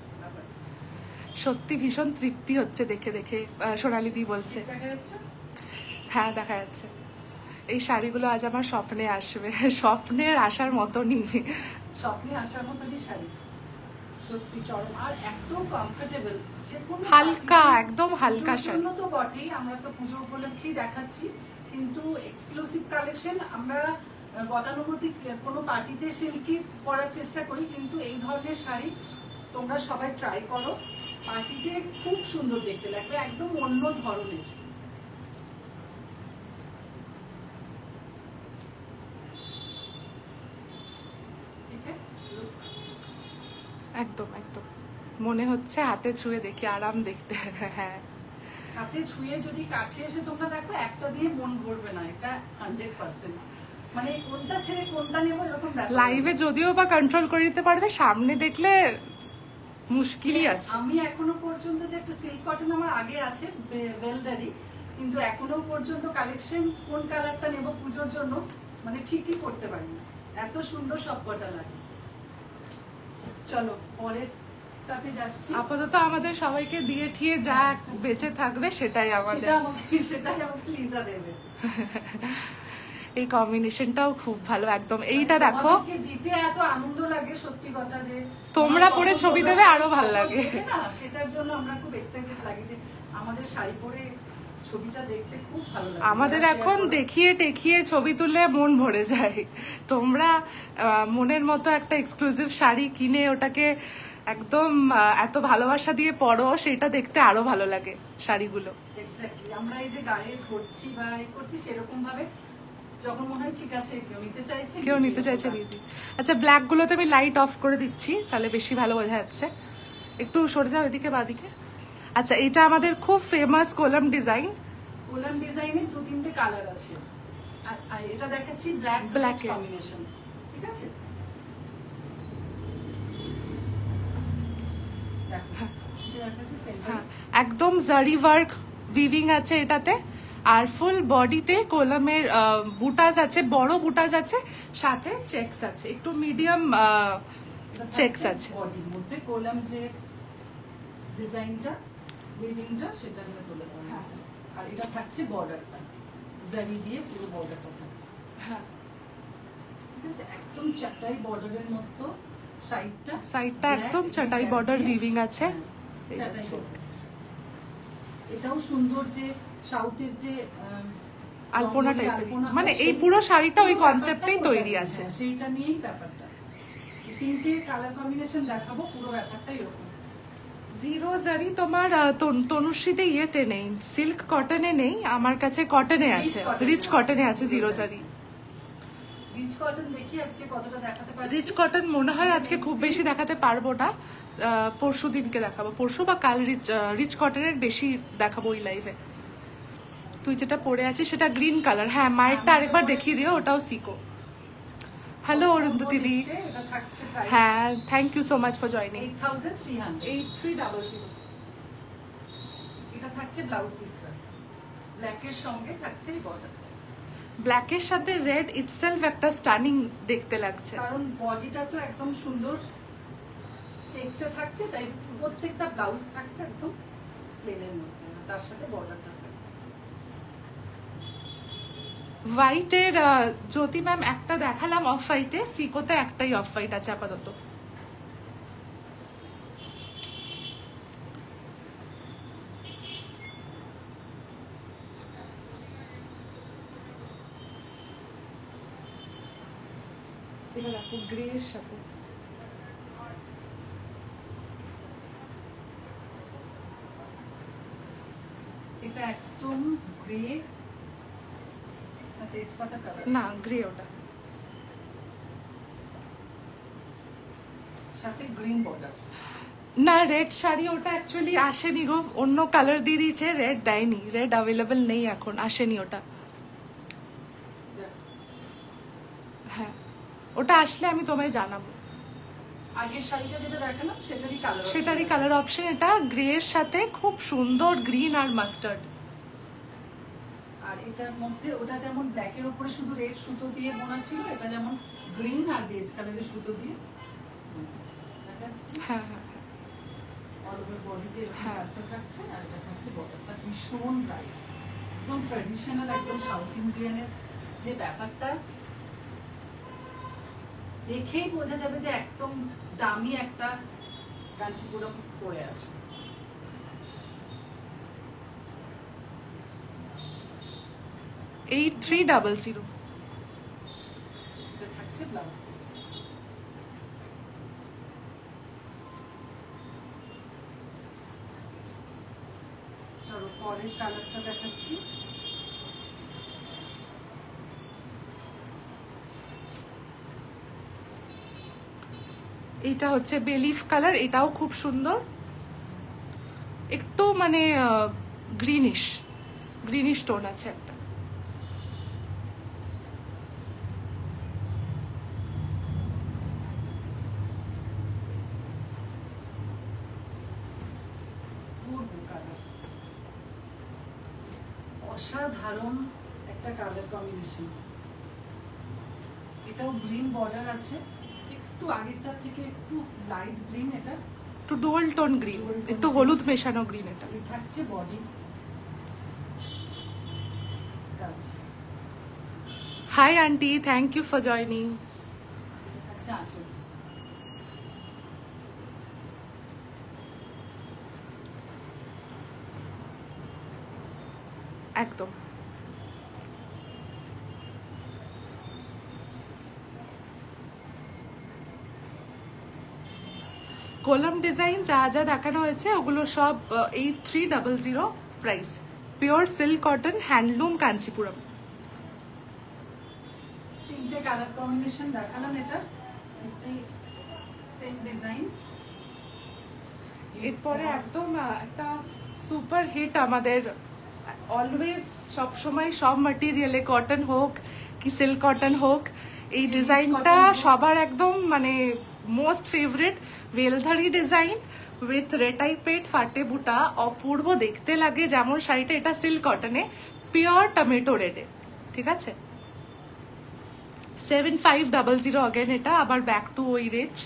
সত্যি ভীষণ তৃপ্তি হচ্ছে দেখে দেখে। সোনালি দি বলছে। দেখা যাচ্ছে? হ্যাঁ, দেখা যাচ্ছে। এই শাড়িগুলো আজ আমার স্বপ্নে আসবে, স্বপ্নের আসার মতনই। স্বপ্নে আসার মতনই শাড়ি, সত্যি চরম। আর এত কমফোর্টেবল, যে কোনো হালকা, একদম হালকা শাড়ি। তো বটেই, আমরা তো পুজো উপলক্ষেই দেখাচ্ছি, কিন্তু এক্সক্লুসিভ কালেকশন আমরা গতানুগতিক কোনো পার্টিতে সিল্কি পরার চেষ্টা করি, কিন্তু এই ধরনের শাড়ি তোমরা সবাই ট্রাই করো। পার্টিতে খুব সুন্দর দেখতে লাগবে, একদম অন্য ধরনের। একদম একদম মনে হচ্ছে হাতে ছুঁয়ে দেখি আরাম দেখতে। হ্যাঁ, হাতে ছুঁয়ে যদি কাছে এসে তোমরা দেখো, একটা দিয়ে মন ভরবে না, এটা 100%। মানে কোনটা ছেড়ে কোনটা নেব এরকম ব্যাপার। লাইভে যদিও বা কন্ট্রোল করে দিতে পারবে, সামনে দেখলে মুশকিলই আছে। আমি এখনো পর্যন্ত যে একটা সিল্ক কটন আমার আগে আছে ওয়েলদারি, কিন্তু এখনো পর্যন্ত কালেকশন কোন কালারটা নেব পুজোর জন্য মানে ঠিকই করতে পারি না, এত সুন্দর সব কটা লাগে। চলো পরের তাতে যাচ্ছি। আপাতত আমাদের সবাইকে দিয়ে ঠিয়ে যা বেঁচে থাকবে সেটাই আমাদের, সেটাই আমাকে লিজা দেবে। এই কম্বিনেশনটাও খুব ভালো একদম। এইটা দেখো, দিতে এত আনন্দ লাগে, সত্যি কথা, যে তোমরা পরে ছবি দেবে আরো ভালো লাগে না, সেটার জন্য আমরা খুব এক্সাইটেড লাগি যে আমাদের শাড়ি পরে ছবিটা দেখতে খুব ভালো লাগে। আমাদের এখন দেখিয়ে টেকিয়ে ছবি তুললে মন ভরে যায়। তোমরা মনের মতো একটা এক্সক্লুসিভ শাড়ি কিনে ওটাকে একদম এত ভালোবাসা দিয়ে পরো, সেটা দেখতে আরো ভালো লাগে শাড়িগুলো। এক্স্যাক্টলি, আমরা এই যে গায়ে ধরছি বা এই করছি, সেরকম ভাবে যখন মনে হয় ঠিক আছে কেউ নিতে চাইছে দিদি। আচ্ছা, ব্ল্যাক গুলোতে আমি লাইট অফ করে দিচ্ছি, তাহলে বেশি ভালো বোঝা যাচ্ছে। একটু সরে যাও এদিকে বাদিকে। আচ্ছা, এটা আমাদের খুব ফেমাস কোলাম ডিজাইন। কোলাম ডিজাইনের 2-3টে কালার আছে, আর এটা দেখাচ্ছি ব্ল্যাক কম্বিনেশন, ঠিক আছে? হ্যাঁ, একদম জারি ওয়ার্ক উইভিং আছে এটাতে, আর ফুল বডিতে কোলামের বুটাজ আছে, বড় বুটাজ আছে, সাথে চেকস আছে, একটু মিডিয়াম চেকস আছে। বডির মধ্যে কোলাম যে ডিজাইনটা উইভিংটা সেটা নিয়ে তুলে ধরা আছে। আর এটা থাকছে বর্ডারটা, জারি দিয়ে পুরো বর্ডারটা থাকছে। হ্যাঁ, ঠিক আছে, একদম চাটাই বর্ডারের মতো সাইডটা একদম চাটাই বর্ডার উইভিং আছে। চাটাই border। এটাও সুন্দর যে সাউথের যে আলপনা টাইপের, মানে এই পুরো শাড়িটা ওই কনসেপ্টেই তৈরি আছে। সেইটা নিয়েই ব্যাপারটা। এই তিনটে কালার কম্বিনেশন দেখাবো, পুরো ব্যাপারটা এরকম। জিরো জারি তোমার তনুশ্রীতে ইয়েতে নেই, সিল্ক কটনে নেই, আমার কাছে কটনে আছে, রিচ কটনে আছে জিরো জারি। রিচ কটন দেখি আজকে কতটা দেখাতে পারছি। রিচ কটন মনে হয় আজকে খুব বেশি দেখাতে পারবো না, পরশু দিনকে দেখাবো, পরশু বা কাল রিচ কটনের বেশি দেখাবো ওই লাইভে। তুই যেটা পরে আছিস সেটা গ্রিন কালার। হ্যাঁ, মায়েরটা আরেকবার দেখিয়ে দিও, ওটাও সিকো। হ্যালো অরুন্ধতি দিদি। এটা থাকছে প্রাইস হ্যাঁ, thank you so much for joining. 8300। 8300। এটা থাকছে ব্লাউজ পিসটা, ব্ল্যাকের সঙ্গে থাকছে এই বর্ডার। ব্ল্যাকের সাথে রেড ইটসেলফ একটা স্টানিং দেখতে লাগছে, কারণ বডিটা তো একদম সুন্দর চেকসে থাকছে, তাই প্রত্যেকটা ব্লাউজ থাকছে একদম প্লেনের মধ্যে, তার সাথে বর্ডারটা থাকছে। হোয়াইটের জ্যোতি ম্যাম একটা দেখালাম অফ হোয়াইটে, সিকোতে একটাই অফ হোয়াইট আছে আপাতত। এটা দেখো গ্রে এর সাথে, এটা একদম গ্রে তেজপাতা কালার, না গ্রে, ওটা সাথে গ্রিন বর্ডার। না রেড শাড়ি ওটা অ্যাকচুয়ালি আসেনি গো, অন্য কালার দিয়ে দিয়েছে, রেড দেয়নি, রেড অ্যাভেলেবেল নেই এখন, আসেনি ওটা। হ্যাঁ, ওটা আসলে আমি তোমায় জানাবো। আগের শাড়িটা যেটা দেখালাম সেটারই কালার অপশন, এটা গ্রে এর সাথে খুব সুন্দর গ্রিন আর মাস্টার্ড। আর এটার মধ্যে ওটা যেমন ব্ল্যাকের উপরে শুধু রেড সুতো দিয়ে বোনা ছিল, এটা যেমন গ্রিন আর বেজ কালারের সুতো দিয়ে দেখা যাচ্ছে। হ্যাঁ হ্যাঁ, অল ওভার বডিতে এরকম কাজটা থাকছে, আর এটা থাকছে বর্ডারটা ভীষণ ব্রাইট, একদম ট্র্যাডিশনাল, একদম সাউথ ইন্ডিয়ানের যে ব্যাপারটা দেখেই বোঝা যাবে যে একদম দামি একটা কাঞ্চিপুরম পরে আছে। এই 300। এটা থাকছে ব্লাউজ পিস। চলো পরের কালারটা দেখাচ্ছি। এটা হচ্ছে বেলিফ কালার, এটাও খুব সুন্দর, একটু মানে গ্রিনিশ গ্রিনিশ টোন আছে একটা। অসাধারণ একটা কালার কম্বিনেশন। এটাও গ্রিন বর্ডার আছে, একটু আগেরটার থেকে একটু লাইট গ্রিন, এটা একটু ডুয়াল টোন গ্রিন, একটু হলুদ মেশানো গ্রিন। এটা থাকছে বডি কাজ। Hi aunty, thank you for joining. আচ্ছা আঁচল, একদম কলাম ডিজাইন যা যা দেখানো হয়েছে ওগুলো সব 8300 price, pure silk cotton handloom Kanchipuram. তিনটে কালার কম্বিনেশন দেখালাম, এটা একটাই সেম ডিজাইন। এরপরে একদম একটা সুপার হিট আমাদের, অলওয়েজ সব সময় সব ম্যাটেরিয়ালে, কটন হোক কি সিল্ক কটন হোক, এই ডিজাইনটা সবার একদম মানে মোস্ট ফেভারিট। ওয়েলধারি ডিজাইন উইথ রেটাইপেট ফাটে বুটা, অপূর্ব দেখতে লাগে যেমন শাড়িটা। এটা সিল্ক কটনে, পিওর টমেটো রেডে, ঠিক আছে। 7500 अगेन, এটা আবার ব্যাক টু ওই রেঞ্জ।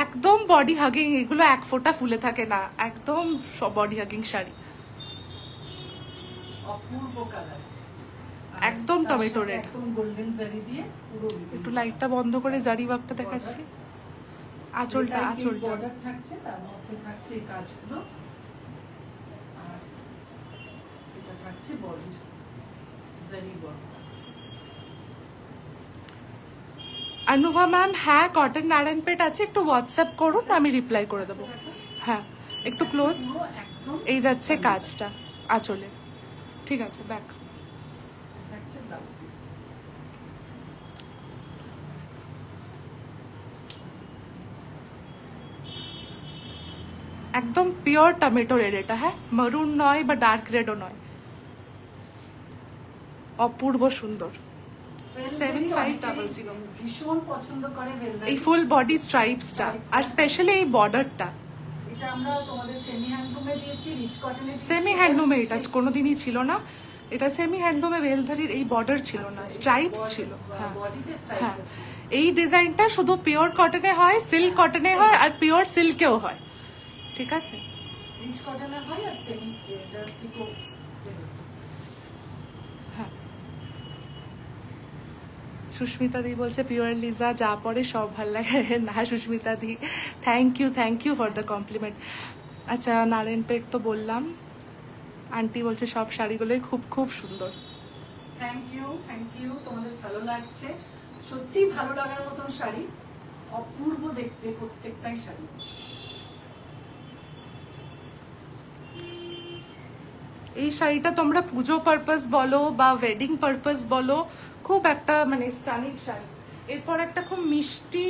একদম বডি হাগিং, এগুলো এক ফোঁটা ফুলে থাকে না, একদম সব বডি হাগিং শাড়ি। অপূর্ব কালার। একদম টমেটো রেড, একদম গোল্ডেন জারি দিয়ে পুরো একটু লাইটটা বন্ধ করে জারি ওয়ার্কটা দেখাচ্ছি। আঁচলটা বর্ডার থাকছে, তার মধ্যে থাকছে এই কাজগুলো, আর এটা থাকছে বডির জারি বর্ডার। অনুভা ম্যাম, হ্যাঁ কটন নারায়ণপেট আছে, একটু হোয়াটসঅ্যাপ করুন, আমি রিপ্লাই করে দেবো। হ্যাঁ একটু ক্লোজ, এই যাচ্ছে কাজটা আঁচলে, ঠিক আছে। ব্যাক ব্লাউজ পিস, একদম পিওর টমেটো রেড এটা, হ্যাঁ মারুন নয় বা ডার্ক রেডও নয়, অপূর্ব সুন্দর। 7500 ভীষণ পছন্দ করে এই ফুল বডি স্ট্রাইপসটা, আর স্পেশালি এই বর্ডারটা। এটা আমরা তোমাদের সেমি হ্যান্ডলুমে দিয়েছি, রিচ কটনে দিয়েছি। সেমি হ্যান্ডলুমে এটা কোনোদিনই ছিল না, এটা সেমি হ্যান্ডলুমে ভেলধারির এই বর্ডার ছিল না, স্ট্রাইপস ছিল। হ্যাঁ বডিতে স্ট্রাইপ হ্যাঁ, আছে। এই ডিজাইনটা শুধু পিওর কটনে হয়, সিল্ক কটনে হয়, আর পিওর সিল্কেও হয়, ঠিক আছে। রিচ কটনে হয় আর সেমি এটা সিকো রয়েছে। হ্যাঁ, সুস্মিতা দি বলছে পিওর লিজা যা পরে সব ভাল লাগে না। সুস্মিতা দি, thank you for the compliment. আচ্ছা নারায়ণপেট তো বললাম, আন্টি বলছে সব শাড়িগুলোই খুব খুব সুন্দর। থ্যাংক ইউ, তোমাদের ভালো লাগছে, সত্যি ভালো লাগার মতন শাড়ি, অপূর্ব দেখতে প্রত্যেকটাই শাড়ি। এই শাড়িটা তোমরা পুজো পারপাস বলো বা ওয়েডিং পারপাস বলো, খুব একটা মানে স্টানিং শাড়ি। এরপর একটা খুব মিষ্টি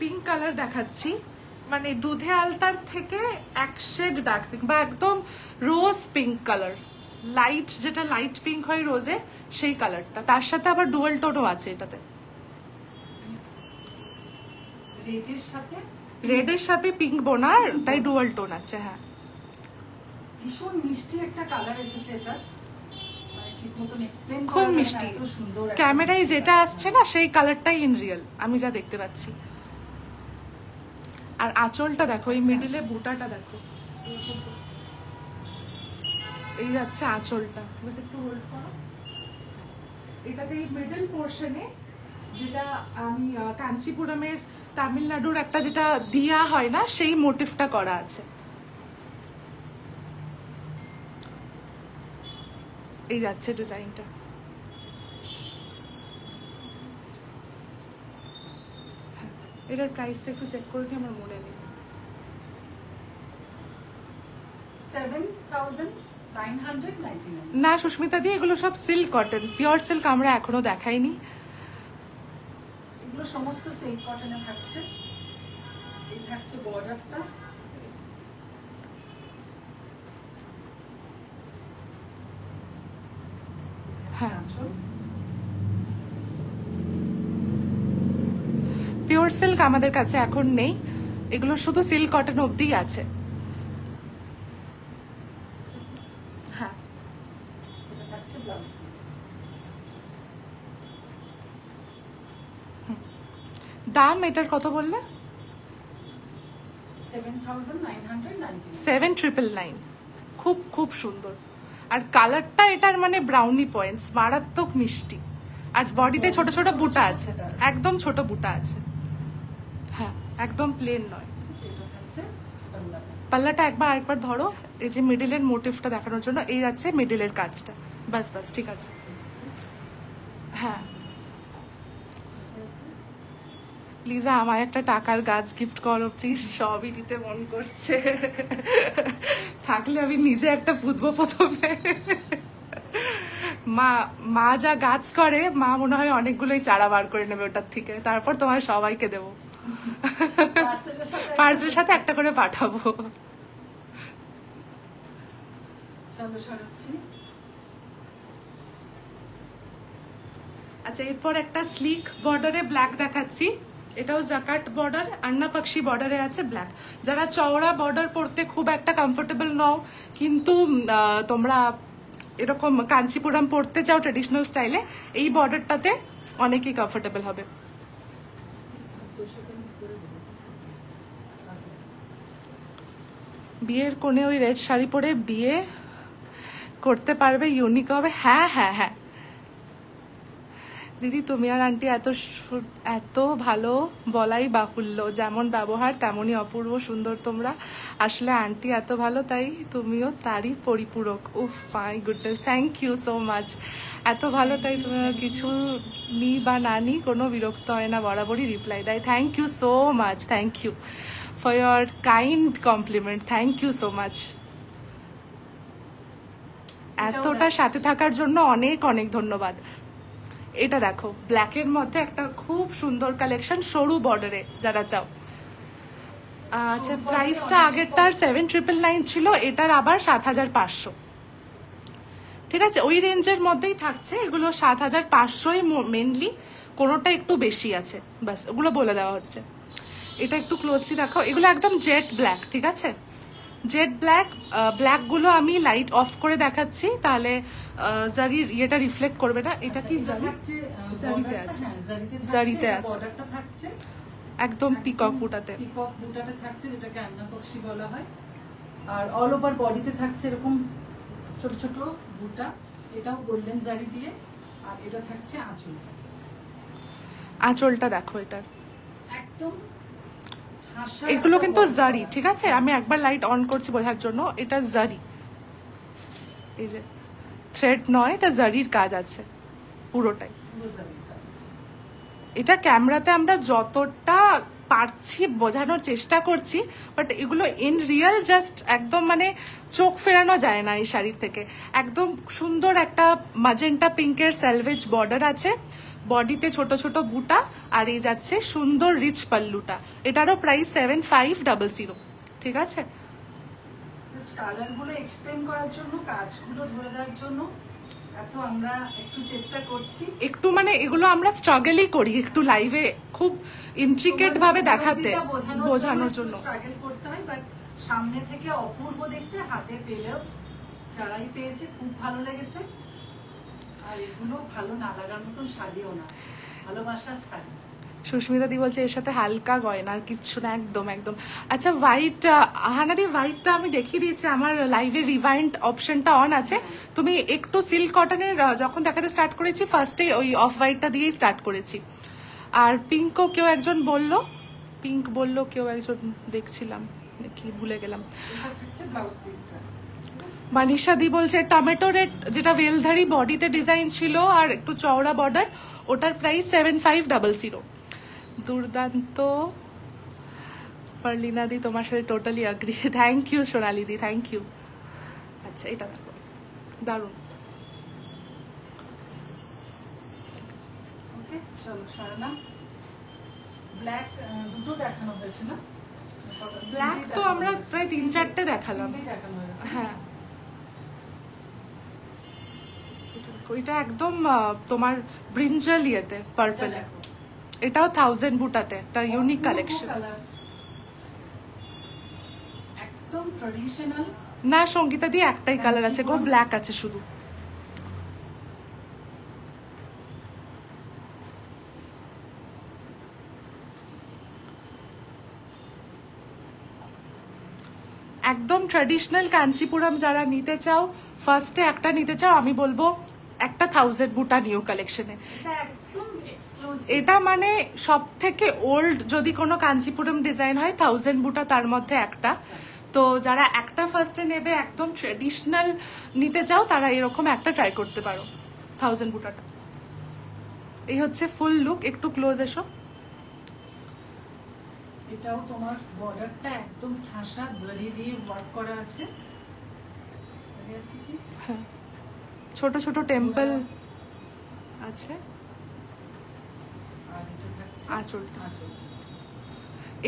পিঙ্ক কালার দেখাচ্ছি, মানে দুধে আলতার থেকে এক শেড ডার্ক পিঙ্ক বা একদম রোজ পিঙ্ক কালার, লাইট যেটা লাইট পিঙ্ক হয় রোজে সেই কালারটা, তার সাথে আবার ডুয়াল টোনও আছে এটাতে। রেডের সাথে পিঙ্ক বোনার, তাই ডুয়াল টোন আছে। হ্যাঁ ভীষণ মিষ্টি একটা কালার এসেছে, এটা ঠিক মতন এক্সপ্লেইন করা খুব যায় না, মিষ্টি, এত সুন্দর। ক্যামেরায় যেটা আসছে না সেই কালারটাই ইন রিয়েল আমি যা দেখতে পাচ্ছি। আর আঁচলটা দেখো, এই মিডিলে বুটাটা দেখো, এই যাচ্ছে আঁচলটা, বাস একটু হোল্ড করো। এটাতে এই মিডল পোর্শনে যেটা আমি কাঞ্চিপুরমের তামিলনাড়ুর একটা যেটা দিয়া হয় না সেই মোটিভটা করা আছে। এই যাচ্ছে ডিজাইনটা। হ্যাঁ, এটার প্রাইসটা একটু চেক করে নিই, আমার মনে নেই। 7,999 না সুস্মিতা দি, এগুলো সব সিল্ক কটন, পিওর সিল্ক আমরা এখনো দেখাইনি। এগুলো সমস্ত সিল্ক কটনে থাকছে। এই থাকছে বর্ডারটা, হ্যাঁ পিওর সিল্ক আমাদের কাছে এখন নেই, এগুলো শুধু সিল্ক কটন অবধিই আছে। হ্যাঁ এটা থাকছে ব্লাউজ পিস। দাম এটার কত বললে? 7,999 7,999। খুব খুব সুন্দর, আর কালারটা এটার মানে ব্রাউনি পয়েন্টস, মারাত্মক মিষ্টি, আর বডিতে ছোট ছোট বুটা আছে, একদম ছোট বুটা আছে। হ্যাঁ একদম প্লেন নয়। এটা থাকছে পাল্লাটা। পাল্লাটা একবার আরেকবার ধরো, এই যে মিডিলের মোটিভটা দেখানোর জন্য এই যাচ্ছে মিডিলের কাজটা, বাস বাস ঠিক আছে। হ্যাঁ লিজা আমায় একটা টাকার গাছ গিফট করো প্লিজ, সবই নিতে মন করছে, থাকলে আমি নিজে একটা পুঁতবো প্রথমে। মা যা গাছ করে, মা মনে হয় অনেকগুলোই চারা বার করে নেবে ওটার থেকে, তারপর তোমায় সবাইকে দেবো, পার্সেলের সাথে একটা করে পাঠাবো। চলো সরাচ্ছি। আচ্ছা এরপর একটা স্লিক বর্ডারে ব্ল্যাক দেখাচ্ছি, এটাও জাকাট বর্ডার, আন্না পাক্ষি বর্ডারে আছে ব্ল্যাক। যারা চওড়া বর্ডার পরতে খুব একটা কমফোর্টেবল নও, কিন্তু তোমরা এরকম কাঞ্চিপুরম পরতে চাও ট্রেডিশনাল স্টাইলে, এই বর্ডারটাতে অনেকেই কমফোর্টেবল হবে। বিয়ের কোণে ওই রেড শাড়ি পরে বিয়ে করতে পারবে, ইউনিক হবে। হ্যাঁ হ্যাঁ হ্যাঁ দিদি তুমি আর আন্টি এত ভালো বলাই বাহুল্য, যেমন ব্যবহার তেমনই অপূর্ব সুন্দর তোমরা। আসলে আন্টি এত ভালো, তাই তুমিও তারই পরিপূরক। উফ my goodness, thank you so much. এত ভালো তাই তুমি কিছু নি বা না নি কোনো বিরক্ত হয় না, বরাবরই রিপ্লাই দেয়। Thank you so much, thank you for your kind compliment, thank you so much. এতটা সাথে থাকার জন্য অনেক অনেক ধন্যবাদ। এটা দেখো ব্ল্যাকের মধ্যে একটা খুব সুন্দর কালেকশন, সরু বর্ডারে যারা চাও। আচ্ছা, প্রাইসটা আগেরটার 7,999 ছিল, এটার আবার 7,500। ঠিক আছে, ওই রেঞ্জের মধ্যেই থাকছে এগুলো। 7,500ই মেনলি, কোনোটা একটু বেশি আছে, বাস ওগুলো বলে দেওয়া হচ্ছে। এটা একটু ক্লোজলি দেখো, এগুলো একদম জেট ব্ল্যাক। ঠিক আছে, জেট ব্ল্যাক। ব্ল্যাকগুলো আমি লাইট অফ করে দেখাচ্ছি, তাহলে জারির ইয়েটা রিফ্লেক্ট করবে না। এটা কি জারিতে আছে, জারিতে আছে, একদম পিকক বুটাতে। পিকক বুটাতে থাকছে, যেটাকে আন্না পক্ষী বলা হয়। আর অল ওভার বডিতে থাকছে এরকম ছোট ছোট বুটা, এটাও গোল্ডেন জারি দিয়ে। আর এটা থাকছে আঁচলটা। আঁচলটা দেখো এটার একদম এগুলো কিন্তু জারি। ঠিক আছে, আমি একবার লাইট অন করছি বোঝার জন্য। এটা জারি, এই যে থ্রেড নয়, এটা জারির কাজ আছে পুরোটাই। এটা ক্যামেরাতে আমরা যতটা পারছি বোঝানোর চেষ্টা করছি, বাট এগুলো ইন রিয়েল জাস্ট একদম মানে চোখ ফেরানো যায় না এই শাড়ির থেকে। একদম সুন্দর একটা ম্যাজেন্টা পিঙ্কের সেলভেজ বর্ডার আছে, বডিতে ছোট ছোট বুটা, আর এই যাচ্ছে সুন্দর রিচ পাল্লুটা। এটারও প্রাইস 7,500। ঠিক আছে, কালারগুলো এক্সপ্লেন করার জন্য, কাজগুলো ধরে দেওয়ার জন্য এত আমরা একটু চেষ্টা করছি। একটু মানে এগুলো আমরা স্ট্রাগলই করি একটু লাইভে খুব ইন্ট্রিকেট ভাবে দেখাতে, বোঝানোর জন্য স্ট্রাগল করতে হয়। বাট সামনে থেকে অপূর্ব দেখতে, হাতে পেলেও যারাই পেয়েছে খুব ভালো লেগেছে। আর এগুলো ভালো না লাগার মতন শাড়িও না, ভালোবাসার শাড়ি। সুস্মিতা দি বলছে এর সাথে হালকা গয়না আর কিচ্ছু না, একদম একদম। আচ্ছা, হোয়াইট আহানাদি হোয়াইটটা আমি দেখিয়ে দিয়েছি, আমার লাইভে রিভাইন্ড অপশনটা অন আছে। তুমি একটু সিল্ক কটনের যখন দেখাতে স্টার্ট করেছি, ফার্স্টে ওই অফ হোয়াইটটা দিয়েই স্টার্ট করেছি। আর পিঙ্কও কেউ একজন বললো, পিঙ্ক বললো কেউ একজন, দেখছিলাম কি ভুলে গেলাম। মানিশা দি বলছে টমেটো রেড, যেটা ওয়েলধারী বডিতে ডিজাইন ছিল আর একটু চওড়া বর্ডার, ওটার প্রাইস 7,500। দুর্দান্ত পারলিনা দি, তোমার সাথে totally agree. Thank you Sonali দি, থ্যাংক ইউ। আচ্ছা, এটা দেখো দারুণ। ওকে, চলো সরালাম। ব্ল্যাক দুটো দেখানো হয়েছে না? ব্ল্যাক তো আমরা প্রায় 3-4টে দেখালাম। হ্যাঁ, ওইটা একদম তোমার ব্রিঞ্জাল ইয়েতে পার্পলে। এটাও 1000 বুটাতে, একটা ইউনিক কালেকশন। একদম ট্র্যাডিশনাল না, সঙ্গীতা দিয়ে একটাই কালার আছে গো, ব্ল্যাক আছে শুধু। একদম ট্র্যাডিশনাল কাঞ্চিপুরম যারা নিতে চাও, ফার্স্টে একটা নিতে চাও, আমি বলবো একটা 1000 বুটা নিউ কালেকশনে। এটা মানে সব থেকে ওল্ড যদি কোনো কাঞ্চিপুরম ডিজাইন হয়, 1000 বুটা তার মধ্যে একটা। তো যারা একটা ফার্স্টে নেবে, একদম ট্রেডিশনাল নিতে চাও, তারা এরকম একটা ট্রাই করতে পারো 1000 বুটাটা। এই হচ্ছে ফুল লুক, একটু ক্লোজ এসো। এটাও তোমার বর্ডারটা একদম ঠাসা জরি দিয়ে ওয়ার্ক করা আছে। হ্যাঁ, ছোট ছোট টেম্পল আছে। আঁচলটা,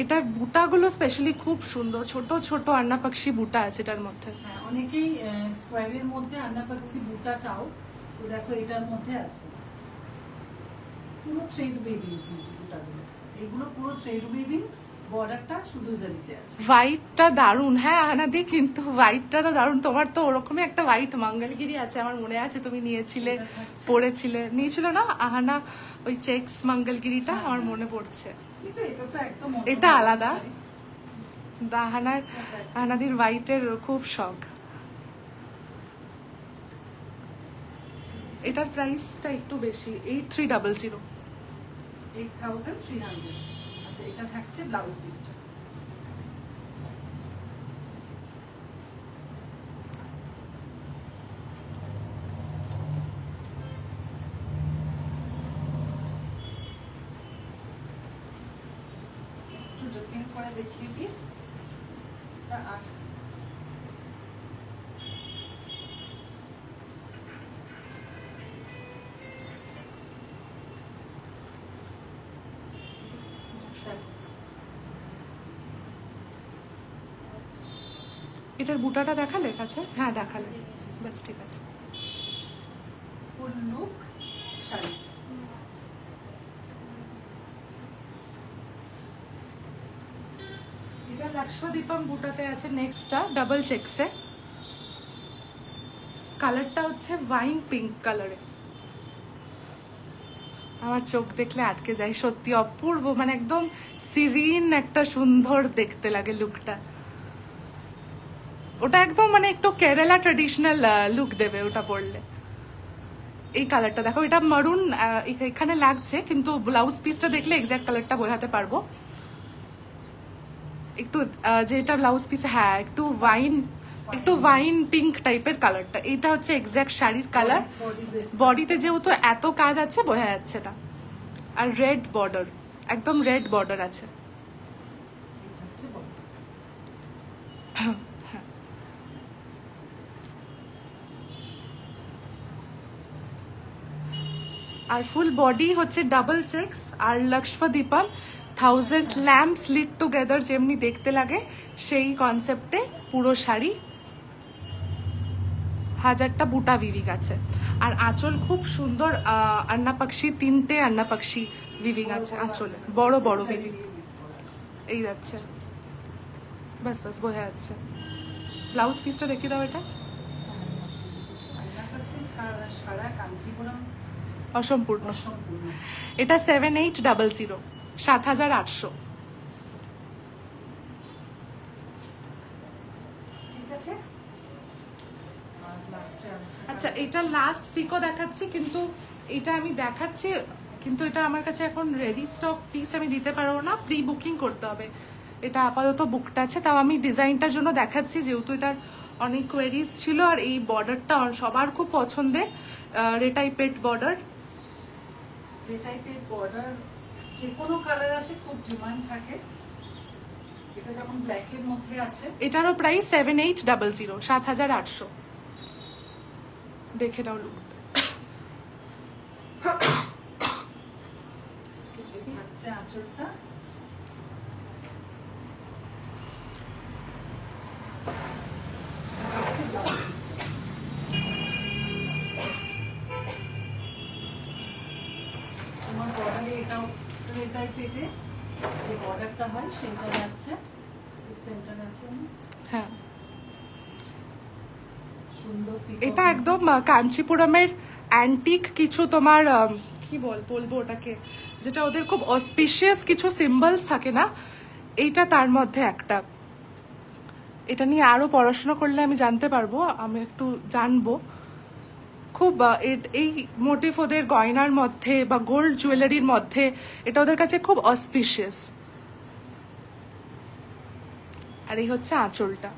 এটার বুটাগুলো স্পেশালি খুব সুন্দর, ছোট ছোট আন্না পাখি বুটা আছে এটার মধ্যে। হ্যাঁ, অনেকেই স্কোয়ারের মধ্যে আন্না পাখি বুটা চাও, তো দেখো এটার মধ্যে আছে পুরো থ্রেড উইভিং। বুটাগুলো এগুলো পুরো থ্রেড উইভিং, বর্ডারটা শুধু জারিতে আছে। হোয়াইটটা দারুণ। হ্যাঁ আহানাদি, কিন্তু হোয়াইটটা তো দারুণ। তোমার তো ওরকমই একটা হোয়াইট মঙ্গলগিরি আছে, আমার মনে আছে তুমি নিয়েছিলে, পরেছিলে, নিয়েছিল না আহানা ওই চেক্স মঙ্গলগিরিটা, আমার মনে পড়ছে। এটা আলাদা। আহানাদির হোয়াইটের খুব শখ। এটার প্রাইসটা একটু বেশি, 8300। 8300। আচ্ছা, এটা থাকছে ব্লাউজ পিসটা। করে দেখিয়ে দিই এটা। আর এটার বুটাটা দেখালে কাছে? হ্যাঁ দেখালে, বাস ঠিক আছে। ফুল লুক শাড়ি। এটা লক্ষ্মদীপম বুটাতে আছে। নেক্সটটা ডাবল চেকসে, কালারটা হচ্ছে ওয়াইন পিঙ্ক কালারে। আমার চোখ দেখলে আটকে যায়, সত্যি অপূর্ব, মানে একদম সিরিন একটা সুন্দর দেখতে লাগে লুকটা। ওটা একদম মানে একটু কেরালা ট্রেডিশনাল লুক দেবে ওটা পরলে। এই কালারটা দেখো, এটা মারুন এখানে লাগছে, কিন্তু ব্লাউজ পিসটা দেখলে এক্সাক্ট কালারটা বোঝাতে পারবো। একটু যেটা ব্লাউজ পিসে, হ্যাঁ একটু ওয়াইন পিঙ্ক টাইপের কালারটা। এটা হচ্ছে এক্সাক্ট শাড়ির কালার। বডিতে যেহেতু এত কাজ আছে বোঝা যাচ্ছে না। আর রেড বর্ডার, একদম রেড বর্ডার আছে। আর ফুল বডি হচ্ছে ডাবল চেকস আর লক্ষ্মদীপম 1000 ল্যাম্পস লিড টুগেদার যেমনি দেখতে লাগে সেই কনসেপ্টে পুরো শাড়ি। 1000টা বুটা উইভিং আছে। আর আঁচল খুব সুন্দর, আন্না পাখি, 3টে আন্না পাখি উইভিং আছে আঁচলে, বড় বড় উইভিং। এই যাচ্ছে, বাস বাস বোঝা যাচ্ছে। ব্লাউজ পিসটা দেখিয়ে দাও। এটা অসম্পূর্ণ। এটা 7800, 7800। আচ্ছা, এটা লাস্ট সিকো দেখাচ্ছি, কিন্তু এটা আমি দেখাচ্ছি, কিন্তু এটা আমার কাছে এখন রেডি স্টক পিস আমি দিতে পারবো না, প্রি বুকিং করতে হবে। এটা আপাতত বুকটা আছে, তাও আমি ডিজাইনটার জন্য দেখাচ্ছি, যেহেতু এটার অনেক কোয়েরিজ ছিল। আর এই বর্ডারটা সবার খুব পছন্দের, রেটাইপেড বর্ডার। রেটাইপেড বর্ডার যে কোনো কালার আসে খুব ডিমান্ড থাকে। এটা যখন ব্ল্যাকের মধ্যে আছে। এটারও প্রাইস 7800, 7800। দেখে নাও লুক। থাকছে আঁচলটা। তোমার বর্ডারে এটাও রেটাইপেডে যে বর্ডারটা হয় সেটা যাচ্ছে, সেন্টার আছে। হ্যাঁ, সুন্দর। এটা একদম কাঞ্চিপুরমের অ্যান্টিক কিছু তোমার কি বলবো ওটাকে, যেটা ওদের খুব অসপিশিয়াস কিছু সিম্বলস থাকে না, এইটা তার মধ্যে একটা। এটা নিয়ে আরো পড়াশোনা করলে আমি জানতে পারবো, আমি একটু জানবো। খুব এই মোটিভ ওদের গয়নার মধ্যে বা গোল্ড জুয়েলারির মধ্যে এটা ওদের কাছে খুব অসপিশিয়াস। আর এই হচ্ছে আঁচলটা,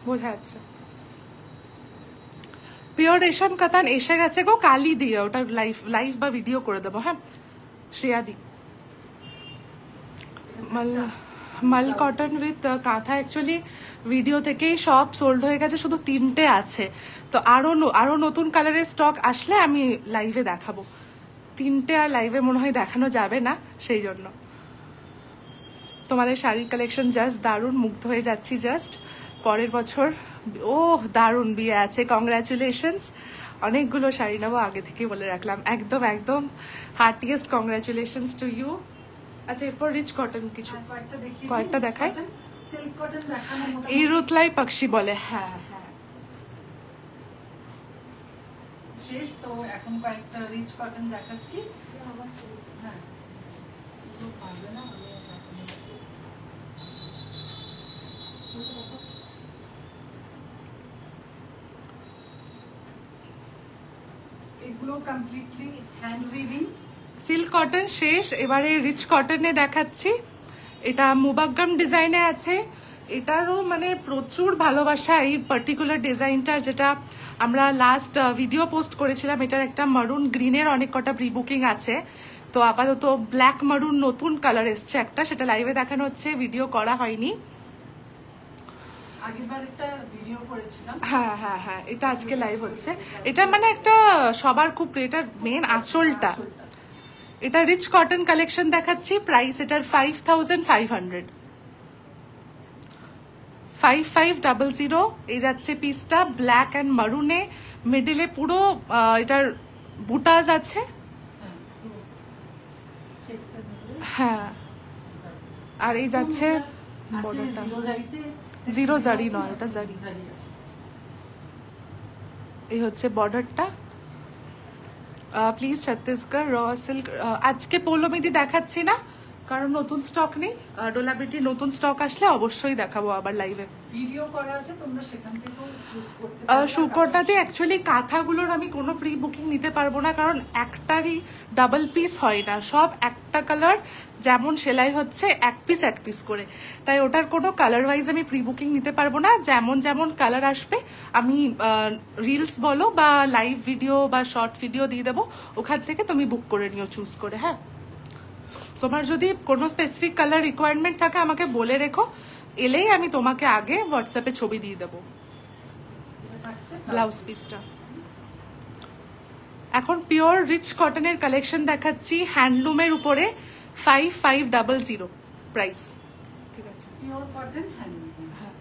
বোঝা যাচ্ছে। পিওর রেশম কাতান এসে গেছে গো, কালি দিয়ে ওটা লাইভ বা ভিডিও করে দেবো। হ্যাঁ, শ্রেয়াদি মাল কটন উইথ কাঁথা। অ্যাকচুয়ালি ভিডিও থেকেই সব সোল্ড হয়ে গেছে, শুধু 3টে আছে। তো আরো নতুন কালারের স্টক আসলে আমি লাইভে দেখাবো। 3টে আর লাইভে মনে হয় দেখানো যাবে না, সেই জন্য। তোমাদের শাড়ির কালেকশন জাস্ট দারুণ, মুগ্ধ হয়ে যাচ্ছি জাস্ট। পরের বছর দারুণ বিয়ে আছে, কংগ্রাচুলেশনস। অনেকগুলো শাড়ি নেবো, আগে থেকেই বলে রাখলাম। একদম একদম হার্টিয়েস্ট কংগ্রাচুলেশনস টু ইউ। আচ্ছা, এরপর রিচ কটন কিছু কয়েকটা দেখাই। এই রুতলাই পাখি বলে। হ্যাঁ হ্যাঁ, শেষ তো, এখন কয়েকটা রিচ কটন দেখাচ্ছি। হ্যাঁ, এগুলো completely hand weaving. Silk cotton শেষ, এবারে রিচ কটনে দেখাচ্ছি। এটা মুবাগ্গাম ডিজাইনে আছে। এটারও মানে প্রচুর ভালোবাসা এই পার্টিকুলার ডিজাইনটার, যেটা আমরা লাস্ট ভিডিও পোস্ট করেছিলাম। এটার একটা মারুন গ্রিনের অনেক কটা প্রি বুকিং আছে, তো আপাতত ব্ল্যাক মারুন নতুন কালার এসছে একটা, সেটা লাইভে দেখানো হচ্ছে, ভিডিও করা হয়নি। আগেরবার একটা ভিডিও করেছিলাম। হ্যাঁ হ্যাঁ হ্যাঁ, এটা আজকে লাইভ হচ্ছে। এটা মানে একটা সবার খুব, এটার মেন আঁচলটা। এটা রিচ কটন কালেকশন দেখাচ্ছি। প্রাইস এটার 5500, 5500। এই যাচ্ছে পিসটা ব্ল্যাক অ্যান্ড মারুনে, মিডিলে পুরো এটার বুটাজ আছে। হ্যাঁ, আর এই যাচ্ছে বর্ডারটা। জিরো জারি নয়, ওটা জারি। এই হচ্ছে বর্ডারটা। Please Chhattisgarh raw silk. আজকে পৌলমিদি দেখাচ্ছি না, কারণ নতুন স্টক নেই। ডোলাবিটির নতুন স্টক আসলে অবশ্যই দেখাবো আবার লাইভে। ভিডিও করা আছে, তোমরা সেখান থেকেও চুজ করতে পারো। শুকরটাতে অ্যাকচুয়ালি কাঁথাগুলোর আমি কোনো প্রি বুকিং নিতে পারবো না, কারণ একটারই ডাবল পিস হয় না, সব একটা কালার যেমন সেলাই হচ্ছে এক পিস করে, তাই ওটার কোনো কালার ওয়াইজ আমি প্রি বুকিং নিতে পারবো না। যেমন যেমন কালার আসবে আমি রিলস বলো বা লাইভ ভিডিও বা শর্ট ভিডিও দিয়ে দেবো, ওখান থেকে তুমি বুক করে নিও চুজ করে। হ্যাঁ, তোমার যদি কোনো স্পেসিফিক কালার রিকোয়ারমেন্ট থাকে আমাকে বলে রেখো, এলেই আমি তোমাকে আগে হোয়াটসঅ্যাপে ছবি দিয়ে দেবো ব্লাউজ পিসটা। এখন পিওর রিচ কটনের কালেকশন দেখাচ্ছি হ্যান্ডলুমের উপরে। 5500 প্রাইস। ঠিক আছে, পিওর কটন হ্যান্ডলুম। হ্যাঁ,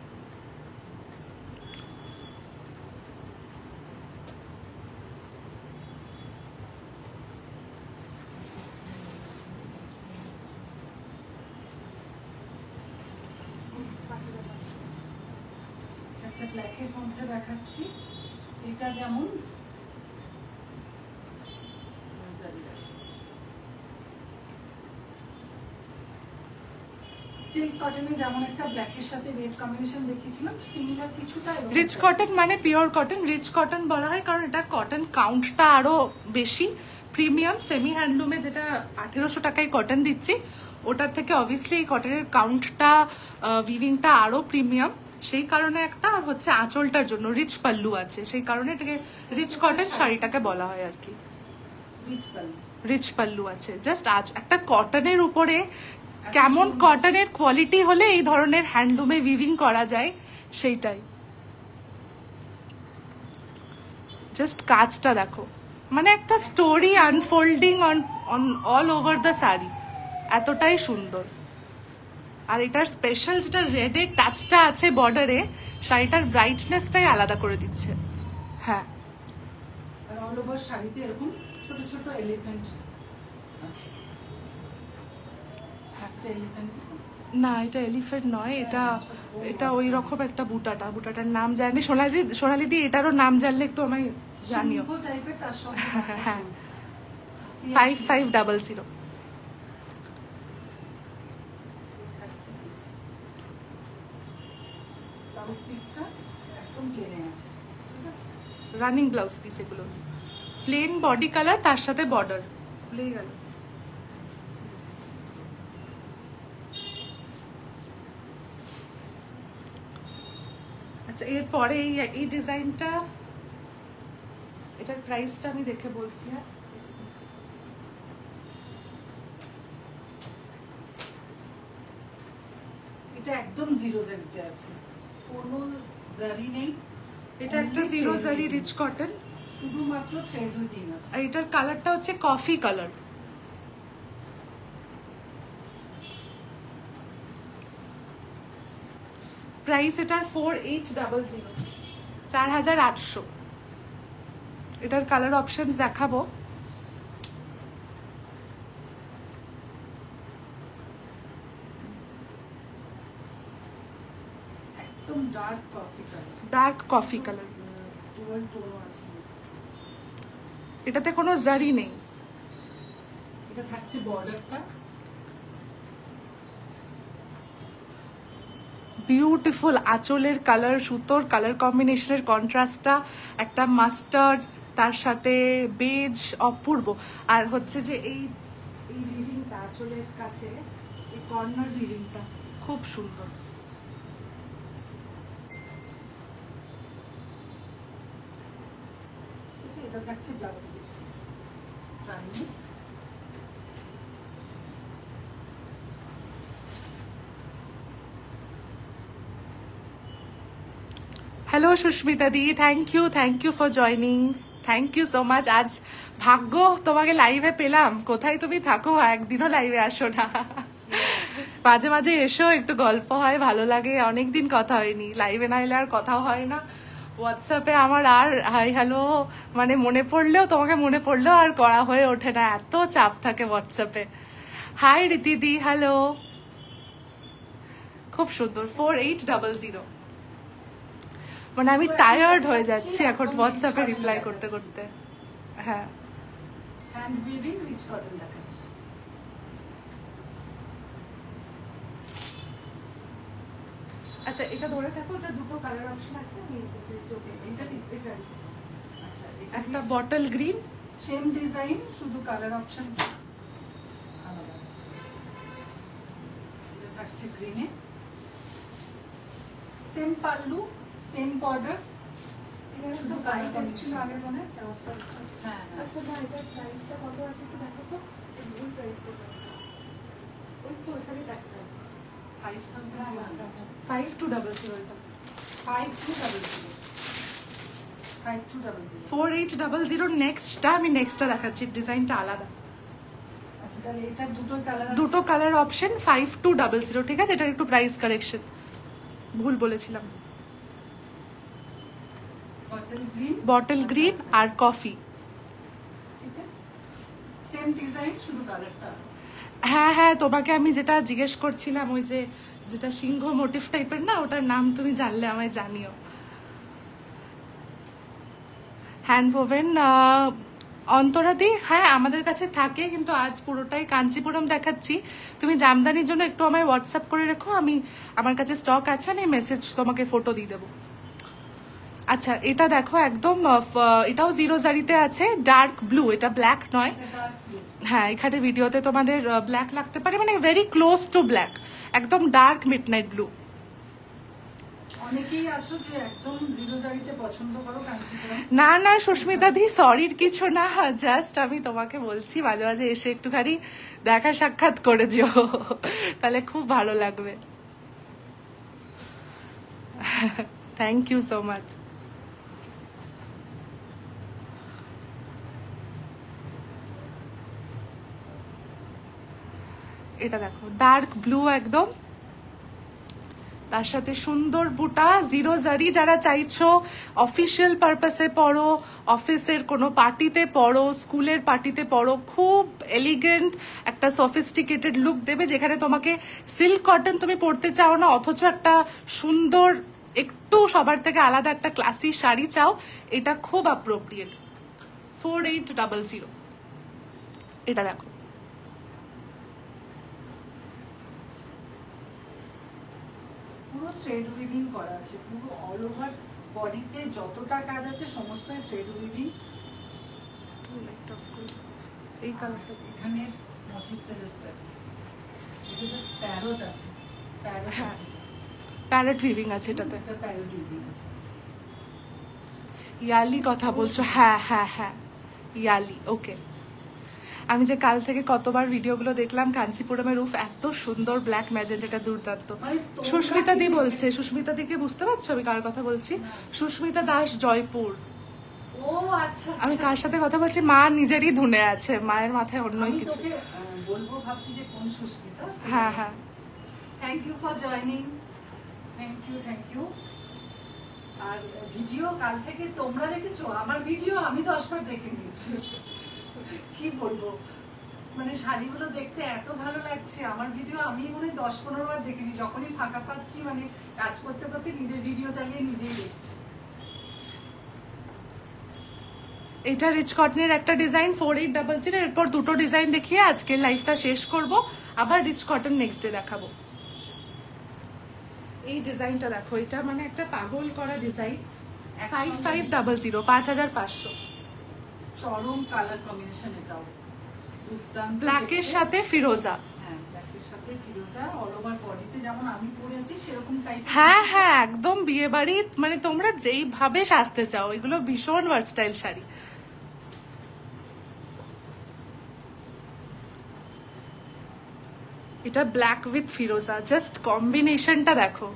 একটা ব্ল্যাকের মধ্যে দেখাচ্ছি। এটা যেমন সিল্ক কটনে যেমন একটা ব্ল্যাকের সাথে রেড কম্বিনেশন দেখিয়েছিলাম, সিমিলার কিছুটা। রিচ কটন মানে পিওর কটন। রিচ কটন বলা হয় কারণ এটার কটন কাউন্টটা আরো বেশি। প্রিমিয়াম সেমি হ্যান্ডলুমে যেটা 1800 টাকায় কটন দিচ্ছি, ওটার থেকে অবভিয়াসলি এই কটনের কাউন্টটা উইভিংটা আরো প্রিমিয়াম, সেই কারণে একটা। আর হচ্ছে আঁচলটার জন্য রিচ পাল্লু আছে, সেই কারণে এটাকে রিচ কটন শাড়িটাকে বলা হয় আর কি। রিচ পাল্লু আছে। জাস্ট আজ একটা কটনের উপরে কেমন কটনের কোয়ালিটি হলে এই ধরনের হ্যান্ডলুমে উইভিং করা যায় সেইটাই। জাস্ট কাজটা দেখো, মানে একটা story unfolding on all over the sari, এতটাই সুন্দর। আর এটার স্পেশাল যেটা রেডের টাচটা আছে বর্ডারে, শাড়িটার ব্রাইটনেসটাই আলাদা করে দিচ্ছে। হ্যাঁ, আর অল ওভার শাড়িতে এরকম ছোট ছোট এলিফ্যান্ট আছে। না, এটা এলিফ্যান্ট নয়, এটা ওই রকম একটা বুটাটার নাম জানি। সোনালিদি এটারও নাম জানলে একটু আমায় জানিও। হ্যাঁ, 5500। রানিং ব্লাউজ পিস এগুলো, প্লেন বডি কালার, তার সাথে বর্ডার। ভুলেই গেল। আচ্ছা, এরপরে এই ডিজাইনটা, এটার প্রাইসটা আমি দেখে বলছি। হ্যাঁ, এটা একদম জিরো জারিতে আছে, কোনো জারি নেই। এটা একটা জিরো জারি রিচ কটন, শুধুমাত্র থ্রেড উইভিং আছে। আর এটার কালারটা হচ্ছে কফি কালার। প্রাইস এটার 4800, 4800। এটার কালার অপশনস দেখাবো। একদম dark coffee colour. Dark coffee colour, dual tone আছে। এটাতে কোনো জারি নেই। এটা থাকছে বর্ডারটা। বিউটিফুল আঁচলের কালার, সুতোর কালার কম্বিনেশনের কন্ট্রাস্টটা, একটা মাস্টার্ড, তার সাথে বেজ অপূর্ব। আর হচ্ছে যে এই রিভিংটা আঁচলের কাছে এই কর্নার রিভিংটা খুব সুন্দর। এটা থাকছে blouse piece. Hello Susmita the, thank you for joining, thank you so much. আজ ভাগ্য তোমাকে লাইভে পেলাম, কোথায় তুমি থাকো, একদিনও লাইভে আসো না। মাঝে মাঝে এসো, একটু গল্প হয়, ভালো লাগে। অনেকদিন কথা হয়নি, লাইভে না এলে আর কথাও হয় না। হোয়াটসঅ্যাপে আমার আর হাই হ্যালো মানে মনে পড়লেও, তোমাকে মনে পড়লেও আর করা হয়ে ওঠে না, এত চাপ থাকে হোয়াটসঅ্যাপে। Hi Ritidi, hello. খুব সুন্দর 4800। মানে আমি টায়ার্ড হয়ে যাচ্ছি এখন হোয়াটসঅ্যাপে রিপ্লাই করতে করতে। হ্যাঁ, হ্যান্ড উইভিং রিচ কটন দেখাচ্ছে। আচ্ছা এটা ধরে থাকো, এটা দুটো কালার অপশন আছে। আমি এটা আচ্ছা, একটা বটল গ্রিন, সেম ডিজাইন, শুধু কালার অপশন আলাদা আছে। এটা থাকছে গ্রিনে, সেম পাল্লু, সেম বর্ডার, শুধু কালার কস্টিউম আগে মনে আছে অফার। হ্যাঁ, আচ্ছা না, এটার প্রাইসটা কত আছে একটু দেখো তো। এই প্রাইসটা ওই তো এখানে দেখা আছে 5200। এটা 4800। নেক্সটটা আমি নেক্সটটা দেখাচ্ছি, ডিজাইনটা আলাদা। আচ্ছা তাহলে এটা দুটো কালার অপশন 5200, ঠিক আছে। এটার একটু প্রাইস কারেকশন ভুল বলেছিলাম। বটল গ্রিন আর কফি, সেম ডিজাইন, শুধু কালারটা। হ্যাঁ হ্যাঁ, তোমাকে আমি যেটা জিজ্ঞেস করছিলাম, ওই যে যেটা সিংহ মোটিভ টাইপের না, ওটার নাম তুমি জানলে আমায় জানিও। হ্যান্ড ওভেন অন্তরাদি, হ্যাঁ আমাদের কাছে থাকে, কিন্তু আজ পুরোটাই কাঞ্চিপুরম দেখাচ্ছি। তুমি জামদানির জন্য একটু আমায় হোয়াটসঅ্যাপ করে রেখো, আমি আমার কাছে স্টক আছে, আমি মেসেজ তোমাকে ফটো দিয়ে দেবো। আচ্ছা এটা দেখো, একদম এটাও জিরো জারিতে আছে, ডার্ক ব্লু, এটা ব্ল্যাক নয়। হ্যাঁ এখানে ভিডিওতে তোমাদের ব্ল্যাক লাগতে পারে, মানে ভেরি ক্লোজ টু ব্ল্যাক, একদম ডার্ক মিডনাইট ব্লু। অনেকেই আছো যে একদম জিরো জারিতে পছন্দ করো কাঞ্চিপুরম। না না সুস্মিতা দি, সরির কিছু না, জাস্ট আমি তোমাকে বলছি মাঝে মাঝে এসে একটুখানি দেখা সাক্ষাৎ করে দিও, তাহলে খুব ভালো লাগবে। Thank you so much. এটা দেখো ডার্ক ব্লু একদম, তার সাথে সুন্দর বুটা, জিরো জারি। যারা চাইছো অফিসিয়াল পারপাসে পড়ো, অফিসের কোনো পার্টিতে পড়ো, স্কুলের পার্টিতে পড়ো, খুব এলিগেন্ট একটা সফিস্টিকেটেড লুক দেবে, যেখানে তোমাকে সিল্ক কটন তুমি পরতে চাও না, অথচ একটা সুন্দর একটু সবার থেকে আলাদা একটা ক্লাসি শাড়ি চাও, এটা খুব অ্যাপ্রোপ্রিয়েট। 4800। এটা দেখো, পুরো থ্রেড উইভিং করা আছে, পুরো অল ওভার বডিতে যতটা কাজ আছে সমস্তই থ্রেড উইভিং। এই কালারটা এখানে মোটিভটা জাস্ট এটা জাস্ট প্যারট আছে, প্যারট আছে, প্যারট উইভিং আছে এটাতে, এটা প্যারট উইভিং আছে। ইয়ালি কথা বলছো? হ্যাঁ হ্যাঁ হ্যাঁ, ইয়ালি। ওকে, আমি যে কাল থেকে কতবার ভিডিওগুলো দেখলাম, কাঞ্চিপুরমের রূপ এত সুন্দর, ব্ল্যাক ম্যাজেন্ট, এটা দুর্দান্ত। সুস্মিতা দি বলছে, সুস্মিতা দিকে বুঝতে পারছো আমি কার কথা বলছি? সুস্মিতা দাস, জয়পুর। ও আচ্ছা, আমি কার সাথে কথা বলছি? মা নিজেরই ধুনে আছে, মায়ের মাথায় অন্যই কিছু। বলবো ভাবছি যে কোন সুস্মিতা। হ্যাঁ হ্যাঁ, thank you for joining, thank you. আর ভিডিও কাল থেকে তোমরা দেখেছো, আমার ভিডিও আমি 10 বার দেখে নিয়েছি। কি বলবো, মানে শাড়িগুলো দেখতে এত ভালো লাগছে, আমার ভিডিও আমি মনে হয় 10-15 বার দেখেছি। যখনই ফাঁকা পাচ্ছি, মানে কাজ করতে করতে নিজের ভিডিও চালিয়ে নিজেই দেখছি। এটা রিচ কটনের একটা ডিজাইন 4800। এরপর দুটো ডিজাইন দেখিয়ে আজকের লাইফটা শেষ করব, আবার রিচ কটন নেক্সট ডে দেখাবো। এই ডিজাইনটা দেখো, এটা মানে একটা পাগল করা ডিজাইন। 5500, 5500। চরম কালার কম্বিনেশন, এটাও দুর্দান্ত। ব্ল্যাকের সাথে ফিরোজা। হ্যাঁ, ব্ল্যাকের সাথে ফিরোজা, অল ওভার বডিতে যেমন আমি পরে আছি সেরকম টাইপ। হ্যাঁ হ্যাঁ, একদম বিয়ে বাড়ি, মানে তোমরা যেইভাবে সাজতে চাও, এগুলো ভীষণ ভার্সটাইল শাড়ি। এটা ব্ল্যাক উইথ ফিরোজা, জাস্ট কম্বিনেশনটা দেখো,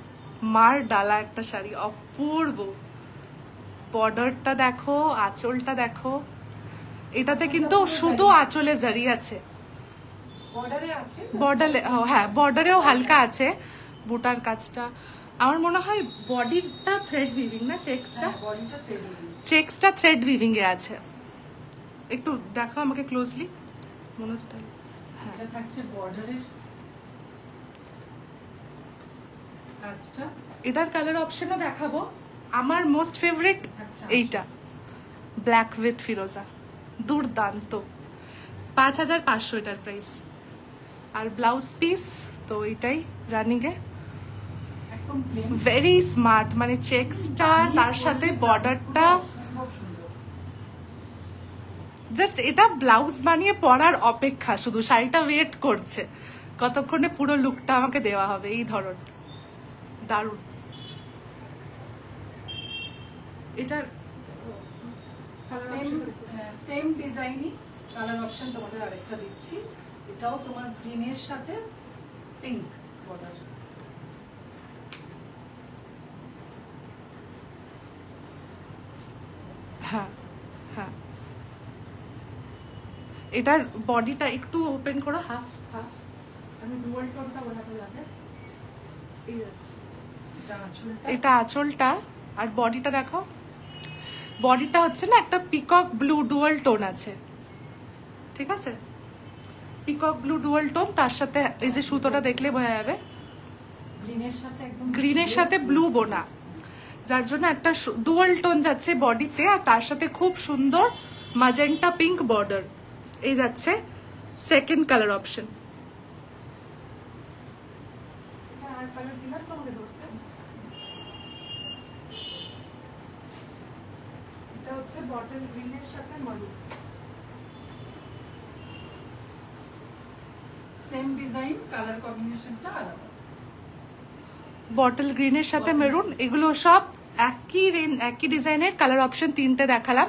মার ডালা একটা শাড়ি, অপূর্ব। বর্ডারটা দেখো, আঁচলটা দেখো, এটাতে কিন্তু শুধু আঁচলে জারি আছে, বর্ডারে আছে, বর্ডারে, হ্যাঁ বর্ডারেও হালকা আছে বুটার কাজটা। আমার মনে হয় বডিটা থ্রেড উইভিং না, চেক্সটা, বডিটা থ্রেড উইভিং, চেক্সটা থ্রেড উইভিং এ আছে। একটু দেখো আমাকে ক্লোজলি, মনে হচ্ছে। হ্যাঁ, এটা থাকছে বর্ডারের কাজটা। এটার কালার অপশনও দেখাবো। আমার মোস্ট ফেভারিট আচ্ছা, এইটা, ব্ল্যাক উইথ ফিরোজা, দুর্দান্ত। 5500 এটার প্রাইস। আর ব্লাউজ পিস তো এটাই রানিং এ, একদম প্লেন, ভেরি স্মার্ট, মানে চেক্সটা তার সাথে বর্ডারটা, খুব সুন্দর। জাস্ট এটা ব্লাউজ বানিয়ে পরার অপেক্ষা, শুধু শাড়িটা ওয়েট করছে কতক্ষণে পুরো লুকটা আমাকে দেওয়া হবে। এই ধরন দারুণ। এটার সেম ডিজাইনই কালার অপশন তোমাদের আরেকটা দিচ্ছি। এটাও তোমার গ্রিনের সাথে পিঙ্ক বর্ডার। হ্যাঁ হ্যাঁ, এটার বডিটা একটু ওপেন করো, হাফ হাফ, আমি ডুয়াল টোনটা বোঝাতে যাবে। এই যাচ্ছে, এটা আঁচলটা, এটা আঁচলটা। আর বডিটা দেখো, বডিটা হচ্ছে না একটা পিকক ব্লু ডুয়াল টোন আছে, ঠিক আছে, পিকক ব্লু ডুয়াল টোন, তার সাথে এই যে সুতোটা দেখলে বোঝা যাবে গ্রিনের সাথে একদম গ্রিনের সাথে ব্লু বোনা, যার জন্য একটা ডুয়াল টোন যাচ্ছে বডিতে। আর তার সাথে খুব সুন্দর ম্যাজেন্টা পিঙ্ক বর্ডার। এই যাচ্ছে সেকেন্ড কালার অপশন। আর কালার দিলাম তোমাকে ধরতে, এটা হচ্ছে বটল গ্রিনের সাথে মারুন, সেম ডিজাইন, কালার কম্বিনেশনটা আলাদা। বটল গ্রিনের সাথে মেরুন, এগুলো সব একই ডিজাইনের। কালার অপশন 3টে দেখালাম,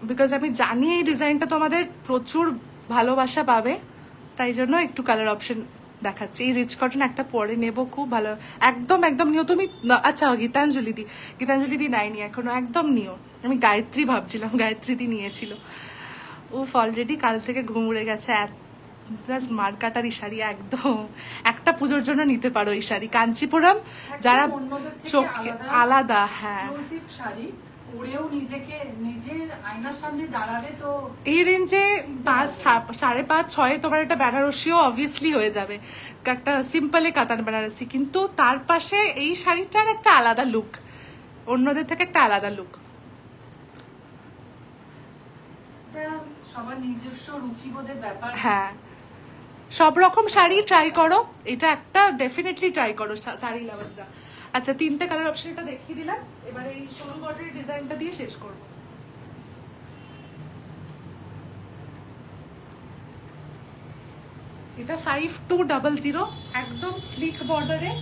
বিকজ আমি জানি এই ডিজাইনটা তোমাদের প্রচুর ভালোবাসা পাবে, তাই জন্য একটু কালার অপশন দেখাচ্ছি। এই রিচ কটন একটা পরে নেব, খুব ভালো, একদম একদম নিও তুমি। আচ্ছা, গীতাঞ্জলি দি নাইনি এখনো, একদম নিও। আমি গায়ত্রী ভাবছিলাম, গায়ত্রী দি নিয়েছিল। উফ, অলরেডি কাল থেকে ঘুম উড়ে গেছে। জাস্ট মার্কাটারি শাড়ি, একদম একটা পুজোর জন্য নিতে পারো এই শাড়ি। কাঞ্চিপুরম যারা চোখে আলাদা, হ্যাঁ, শাড়ি পরেও নিজেকে নিজের আয়নার সামনে দাঁড়াবে তো এই রেঞ্জে 5, 5.5, 6 তোমার একটা বেনারসিও অবভিয়াসলি হয়ে যাবে, একটা সিম্পলে কাতান বেনারসি, কিন্তু তার পাশে এই শাড়িটার একটা আলাদা লুক, অন্যদের থেকে একটা আলাদা লুক। সবার নিজস্ব রুচিবোধের ব্যাপার। হ্যাঁ, সব রকম শাড়ি ট্রাই করো, এটা একটা ডেফিনেটলি ট্রাই করো শাড়ি লাভার্সরা। আচ্ছা, 3টে কালার অপশন এটা দেখিয়ে দিলাম, এবারে এই সরু বর্ডারের ডিজাইনটা দিয়ে শেষ করব। এটা 5200, একদম স্লিক বর্ডারে।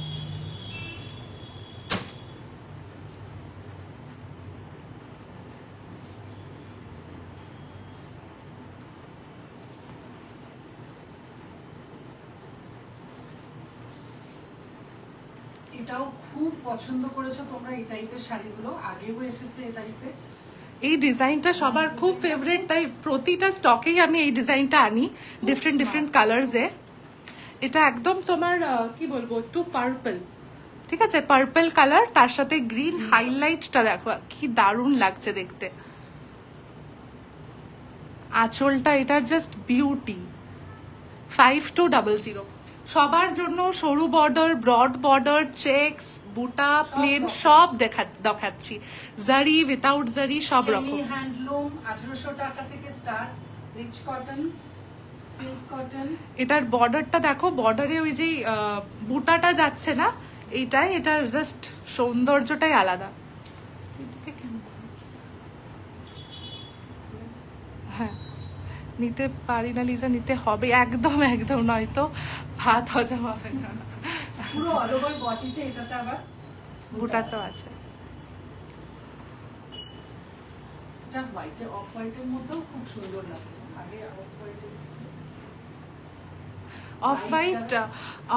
এটাও খুব পছন্দ করেছো তোমরা, এই টাইপের শাড়িগুলো আগেও এসেছে এই টাইপের। এই ডিজাইনটা সবার খুব ফেভারিট, তাই প্রতিটা স্টকেই আমি এই ডিজাইনটা আনি ডিফারেন্ট কালার্সে। এটা একদম তোমার কি বলবো, একটু পার্পল, ঠিক আছে, পার্পল কালার, তার সাথে গ্রিন হাইলাইটটা দেখো কি দারুণ লাগছে দেখতে। আঁচলটা এটার জাস্ট বিউটি। 5200 সবার জন্য, সরু বর্ডার, ব্রড বর্ডার, চেকস, বুটা, প্লেন সব দেখাচ্ছি, জারি উইথাউট জারি সব রকম। হ্যান্ডলুম 1800 টাকা থেকে start, rich cotton, silk cotton. এটার বর্ডারটা দেখো, বর্ডারে ওই যে বুটাটা যাচ্ছে না, এইটাই এটার জাস্ট সৌন্দর্যটাই আলাদা। নিতে পারি না লিজা, নিতে হবে একদম একদম, নয়তো ভাত হজম হবে না। পুরো অল ওভার বডিতে এটাতে আবার বুটা তো আছে। এটা হোয়াইট, অফ হোয়াইটের মধ্যেও খুব সুন্দর লাগে। আগে অফ হোয়াইট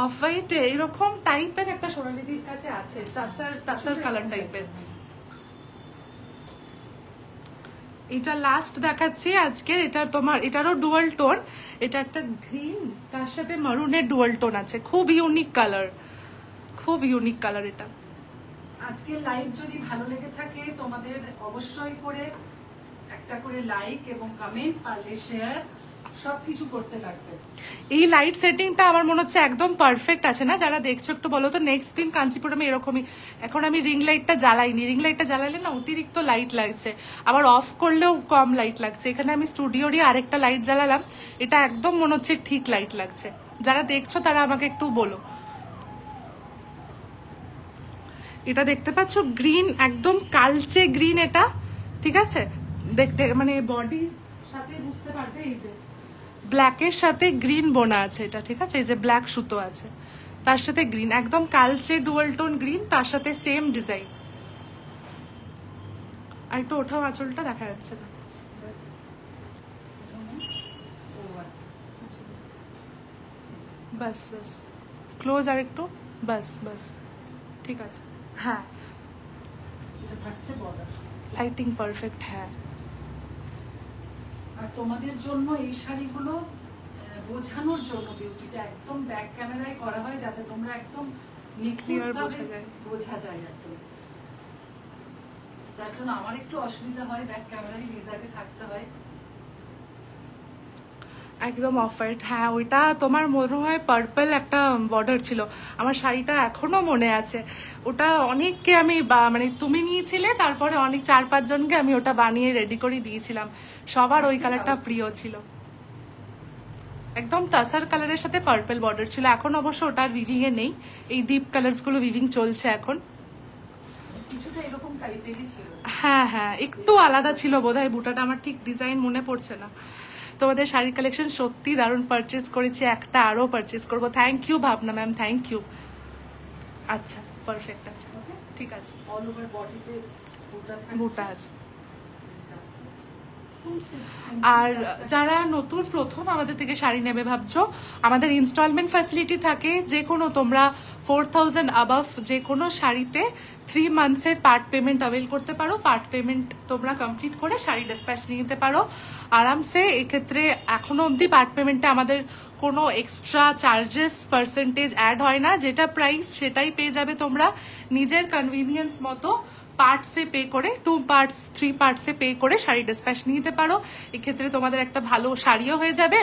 অফ হোয়াইট এরকম টাইপের একটা সোনালিদির কাছে আছে, টাসার কালার টাইপের। এটা লাস্ট দেখাচ্ছি আজকে। এটা তোমার এটারও ডুয়াল টোন, এটা একটা গ্রিন তার সাথে মারুনের ডুয়াল টোন আছে, খুব ইউনিক কালার, খুব ইউনিক কালার এটা। আজকে লাইভ যদি ভালো লেগে থাকে তোমাদের অবশ্যই করে একটা করে লাইক এবং কমেন্ট, পারলে শেয়ার, সবকিছু করতে লাগবে। এই লাইট সেটিংটা আমার মনে হচ্ছে একদম পারফেক্ট আছে না? যারা দেখছো একটু বলো তো। নেক্সট দিন কাঞ্চিপুরমে এরকমই, এখন আমি রিং লাইটটা জ্বালাইনি, রিং লাইটটা জ্বালালে না অতিরিক্ত লাইট লাগছে, আবার অফ করলেও কম লাইট লাগছে। এখানে আমি স্টুডিওরই আরেকটা লাইট জ্বালালাম, এটা একদম মনে হচ্ছে ঠিক লাইট লাগছে। যারা দেখছো তারা আমাকে একটু বলো। এটা দেখতে পাচ্ছ গ্রিন, একদম কালচে গ্রিন এটা, ঠিক আছে? দেখতে মানে বডি সাথে বুঝতে পারবে, এই যে ব্ল্যাকের সাথে গ্রিন বোনা আছে এটা, ঠিক আছে? এই যে ব্ল্যাক সুতো আছে, তার সাথে গ্রিন, একদম কালচে ডুয়াল টোন গ্রিন, তার সাথে সেম ডিজাইন। আর একটু ওঠাও, আঁচলটা দেখা যাচ্ছে না। বাস বাস, ক্লোজ আর একটু, বাস বাস, ঠিক আছে। হ্যাঁ, এটা থাকছে বর্ডার, লাইটিং পারফেক্ট। হ্যাঁ, আর তোমাদের জন্য এই শাড়িগুলো বোঝানোর জন্য বিউটিটা একদম ব্যাক ক্যামেরায় করা হয়, যাতে তোমরা একদম নিখুঁতভাবে বোঝা যায় একদম। যার জন্য আমার একটু অসুবিধা হয়, ব্যাক ক্যামেরায় লিজাকে থাকতে হয়। একদম অফ হোয়াইট। হ্যাঁ, ওইটা তোমার মনে হয় পার্পল একটা বর্ডার ছিল, আমার শাড়িটা এখনো মনে আছে। ওটা অনেককে আমি মানে তুমি নিয়েছিলে, তারপরে অনেক 4-5 জনকে আমি ওটা বানিয়ে রেডি করে দিয়েছিলাম, সবার ওই কালারটা প্রিয় ছিল। একদম তাসার কালারের সাথে পার্পল বর্ডার ছিল। এখন অবশ্য ওটার উইভিং এ নেই, এই ডিপ কালারস গুলো উইভিং চলছে এখন। কিছুটা এরকম টাইপেরই ছিল। হ্যাঁ হ্যাঁ, একটু আলাদা ছিল বোধহয় বুটাটা, আমার ঠিক ডিজাইন মনে পড়ছে না। তোমাদের শাড়ি কালেকশন সত্যি দারুণ, পারচেস করেছি, একটা আরো পারচেস করবো। থ্যাংক ইউ ভাবনা ম্যাম, থ্যাংক ইউ। আচ্ছা, পারফেক্ট আছে, ওকে, ঠিক আছে। অল ওভার বডিতে বুটা আছে। আর যারা নতুন প্রথম আমাদের থেকে শাড়ি নেবে ভাবছো, আমাদের ইনস্টলমেন্ট ফ্যাসিলিটি থাকে। যে কোনো তোমরা 4000 অ্যাবাভ যে কোনো শাড়িতে 3 মান্থসের পার্ট পেমেন্ট অ্যাভেল করতে পারো। পার্ট পেমেন্ট তোমরা কমপ্লিট করে শাড়ি ডিসপ্যাচ নিয়ে নিতে পারো আরামসে। এক্ষেত্রে এখনো অবধি পার্ট পেমেন্টে আমাদের কোনো এক্সট্রা চার্জেস পার্সেন্টেজ অ্যাড হয় না, যেটা প্রাইস সেটাই পেয়ে যাবে তোমরা নিজের কনভিনিয়েন্স মতো। পার্টসে পে করে 2 পার্টস 3 পার্টসে পে করে শাড়ি ডিসপ্যাচ নিতে পারো। এক্ষেত্রে তোমাদের একটা ভালো শাড়িও হয়ে যাবে,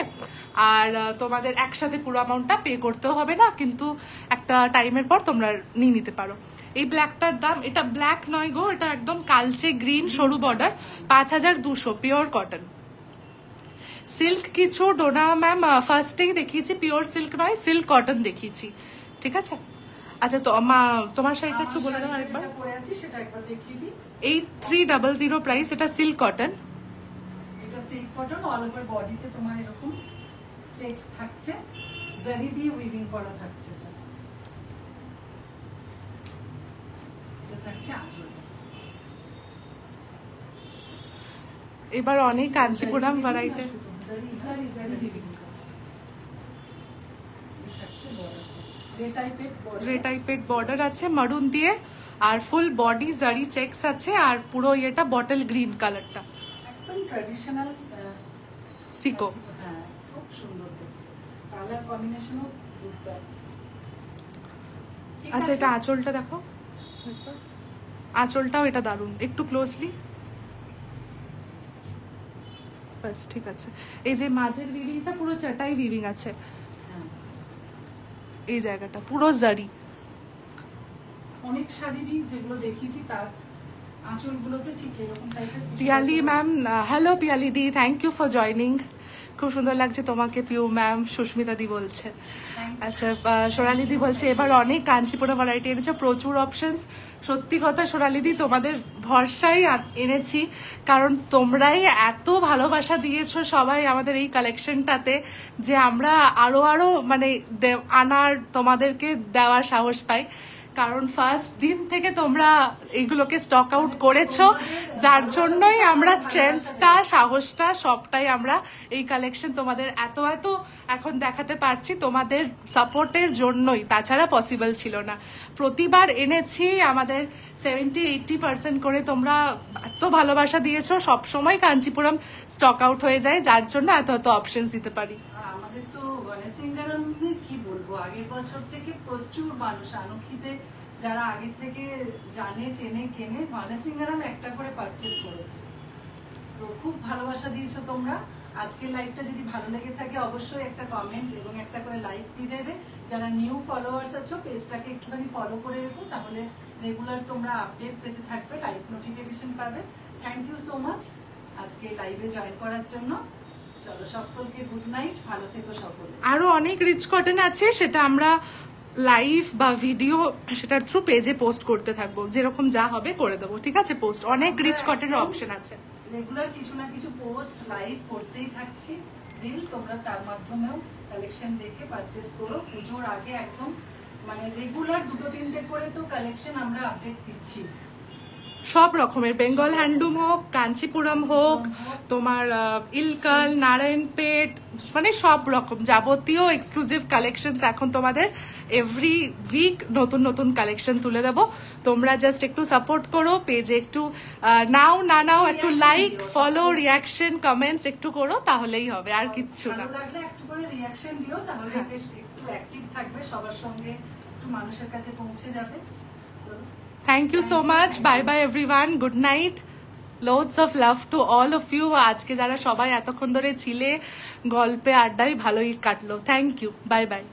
আর তোমাদের একসাথে পুরো অ্যামাউন্টটা পে করতেও হবে না, কিন্তু একটা টাইমের পর তোমরা নিয়ে নিতে পারো। এই ব্ল্যাকটার দাম, এটা ব্ল্যাক নয় গো, এটা একদম কালচে গ্রিন সরু বর্ডার, 5200 পিওর কটন। সিল্ক কিছু ডোনা ম্যাম ফার্স্টেই দেখিয়েছি, পিওর সিল্ক নয়, সিল্ক কটন দেখিয়েছি, ঠিক আছে? আচ্ছা, তো তোমার শাড়িটা একটু বলে দাও আরেকবার। পরে আছি সেটা একবার দেখিয়ে দিই। 8300 প্রাইস, এটা সিল্ক কটন। এটা সিল্ক কটন, অল ওভার বডিতে তোমার এরকম চেকস থাকছে, জারি দিয়ে উইভিং করা থাকছে। এটা থাকছে আঁচল। এবার অনেক কাঞ্চিপুরম ভ্যারাইটি, গ্রে টাইপের বর্ডার আছে মারুন দিয়ে, আর ফুল বডি জারি চেকস আছে, আর পুরো এটা বটল গ্রিন কালারটা, একদম ট্র্যাডিশনাল সিকো। হ্যাঁ, খুব সুন্দর দেখতে, কালার কম্বিনেশনও দুর্দান্ত। আচ্ছা, এটা আঁচলটা দেখো, আঁচলটাও এটা দারুণ, একটু ক্লোজলি, বাস, ঠিক আছে। এই যে মাঝের উইভিংটা পুরো চাটাই উইভিং আছে, এই জায়গাটা পুরো জারি। অনেক শাড়িরই যেগুলো দেখিয়েছি তার আঁচলগুলোতে ঠিক এরকম টাইপের। পিয়ালি ম্যাম, হ্যালো পিয়ালি দি, থ্যাংক ইউ ফর জয়নিং। খুব সুন্দর লাগছে তোমাকে পিউ ম্যাম, সুস্মিতা দি বলছে। আচ্ছা সোনালি দি বলছে এবার অনেক কাঞ্চিপুরম ভ্যারাইটি এনেছো, প্রচুর অপশনস। সত্যি কথা সোনালি দি, তোমাদের ভরসাই এনেছি, কারণ তোমরাই এত ভালোবাসা দিয়েছো সবাই আমাদের এই কালেকশনটাতে, যে আমরা আরো আরো মানে আনার, তোমাদেরকে দেওয়ার সাহস পাই। কারণ ফার্স্ট দিন থেকে তোমরা এইগুলোকে স্টক আউট করেছো, যার জন্যই আমরা স্ট্রেংথটা, সাহসটা সবটাই আমরা এই কালেকশন তোমাদের এত এত এখন দেখাতে পারছি, তোমাদের সাপোর্টের জন্যই, তাছাড়া পসিবল ছিল না। প্রতিবার এনেছি আমাদের 70-80% করে, তোমরা এত ভালোবাসা দিয়েছো, সবসময় কাঞ্চিপুরম স্টক আউট হয়ে যায়, যার জন্য এত এত অপশনস দিতে পারি। আমাদের তো মানে সিঙ্গারাম কি বলবো, আগের বছর থেকে প্রচুর মানুষ আনখিতে যারা আগের থেকে জানে, চেনে, কেনে মানে সিঙ্গারাম একটা করে পারচেস করেছে। তো খুব ভালোবাসা দিয়েছো তোমরা। আজকের লাইভটা যদি ভালো লেগে থাকে অবশ্যই একটা কমেন্ট এবং একটা করে লাইক দিয়ে দেবে। যারা নিউ ফলোয়ার্স আছো পেজটাকে একটুখানি ফলো করে রেখো, তাহলে রেগুলার তোমরা আপডেট পেতে থাকবে, লাইভ নোটিফিকেশন পাবে। থ্যাংক ইউ সো মাচ আজকে লাইভে জয়েন করার জন্য। চলো সকলকে গুড নাইট, ভালো থেকো সকলে। আরো অনেক রিচ কটন আছে, সেটা আমরা লাইভ বা ভিডিও সেটার থ্রু পেজে পোস্ট করতে থাকবো, যেরকম যা হবে করে দেবো, ঠিক আছে? পোস্ট অনেক রিচ কটনের অপশন আছে, রেগুলার কিছু না কিছু পোস্ট লাইভ করতেই থাকছি রিল, তোমরা তার মাধ্যমেও কালেকশন দেখে পারচেস করো। পুজোর আগে একদম মানে রেগুলার 2-3টে করে তো কালেকশন আমরা আপডেট দিচ্ছি, সব রকমের, বেঙ্গল হ্যান্ডলুম হোক, কাঞ্চিপুরম হোক, তোমার ইলকাল, নারায়ণপেট, মানে সব রকম যাবতীয় এক্সক্লুসিভ কালেকশনস এখন তোমাদের এভরি উইক নতুন নতুন কালেকশন তুলে দেবো। তোমরা জাস্ট একটু সাপোর্ট করো, পেজে একটু নাও না নাও একটু লাইক, ফলো, রিয়াকশন, কমেন্টস একটু করো, তাহলেই হবে, আর কিচ্ছু না। ভালো লাগলে একটু করে রিয়াকশন দিও, তাহলে বেশ একটু অ্যাক্টিভ থাকবে, সবার সঙ্গে একটু মানুষের কাছে পৌঁছে যাবে। Thank you so much. Bye bye everyone. Good night. Loads of love to all of you. আজকে যারা সবাই এতক্ষণ ধরে ছিলে, গল্পে আড্ডায় ভালোই কাটলো। Thank you. Bye bye.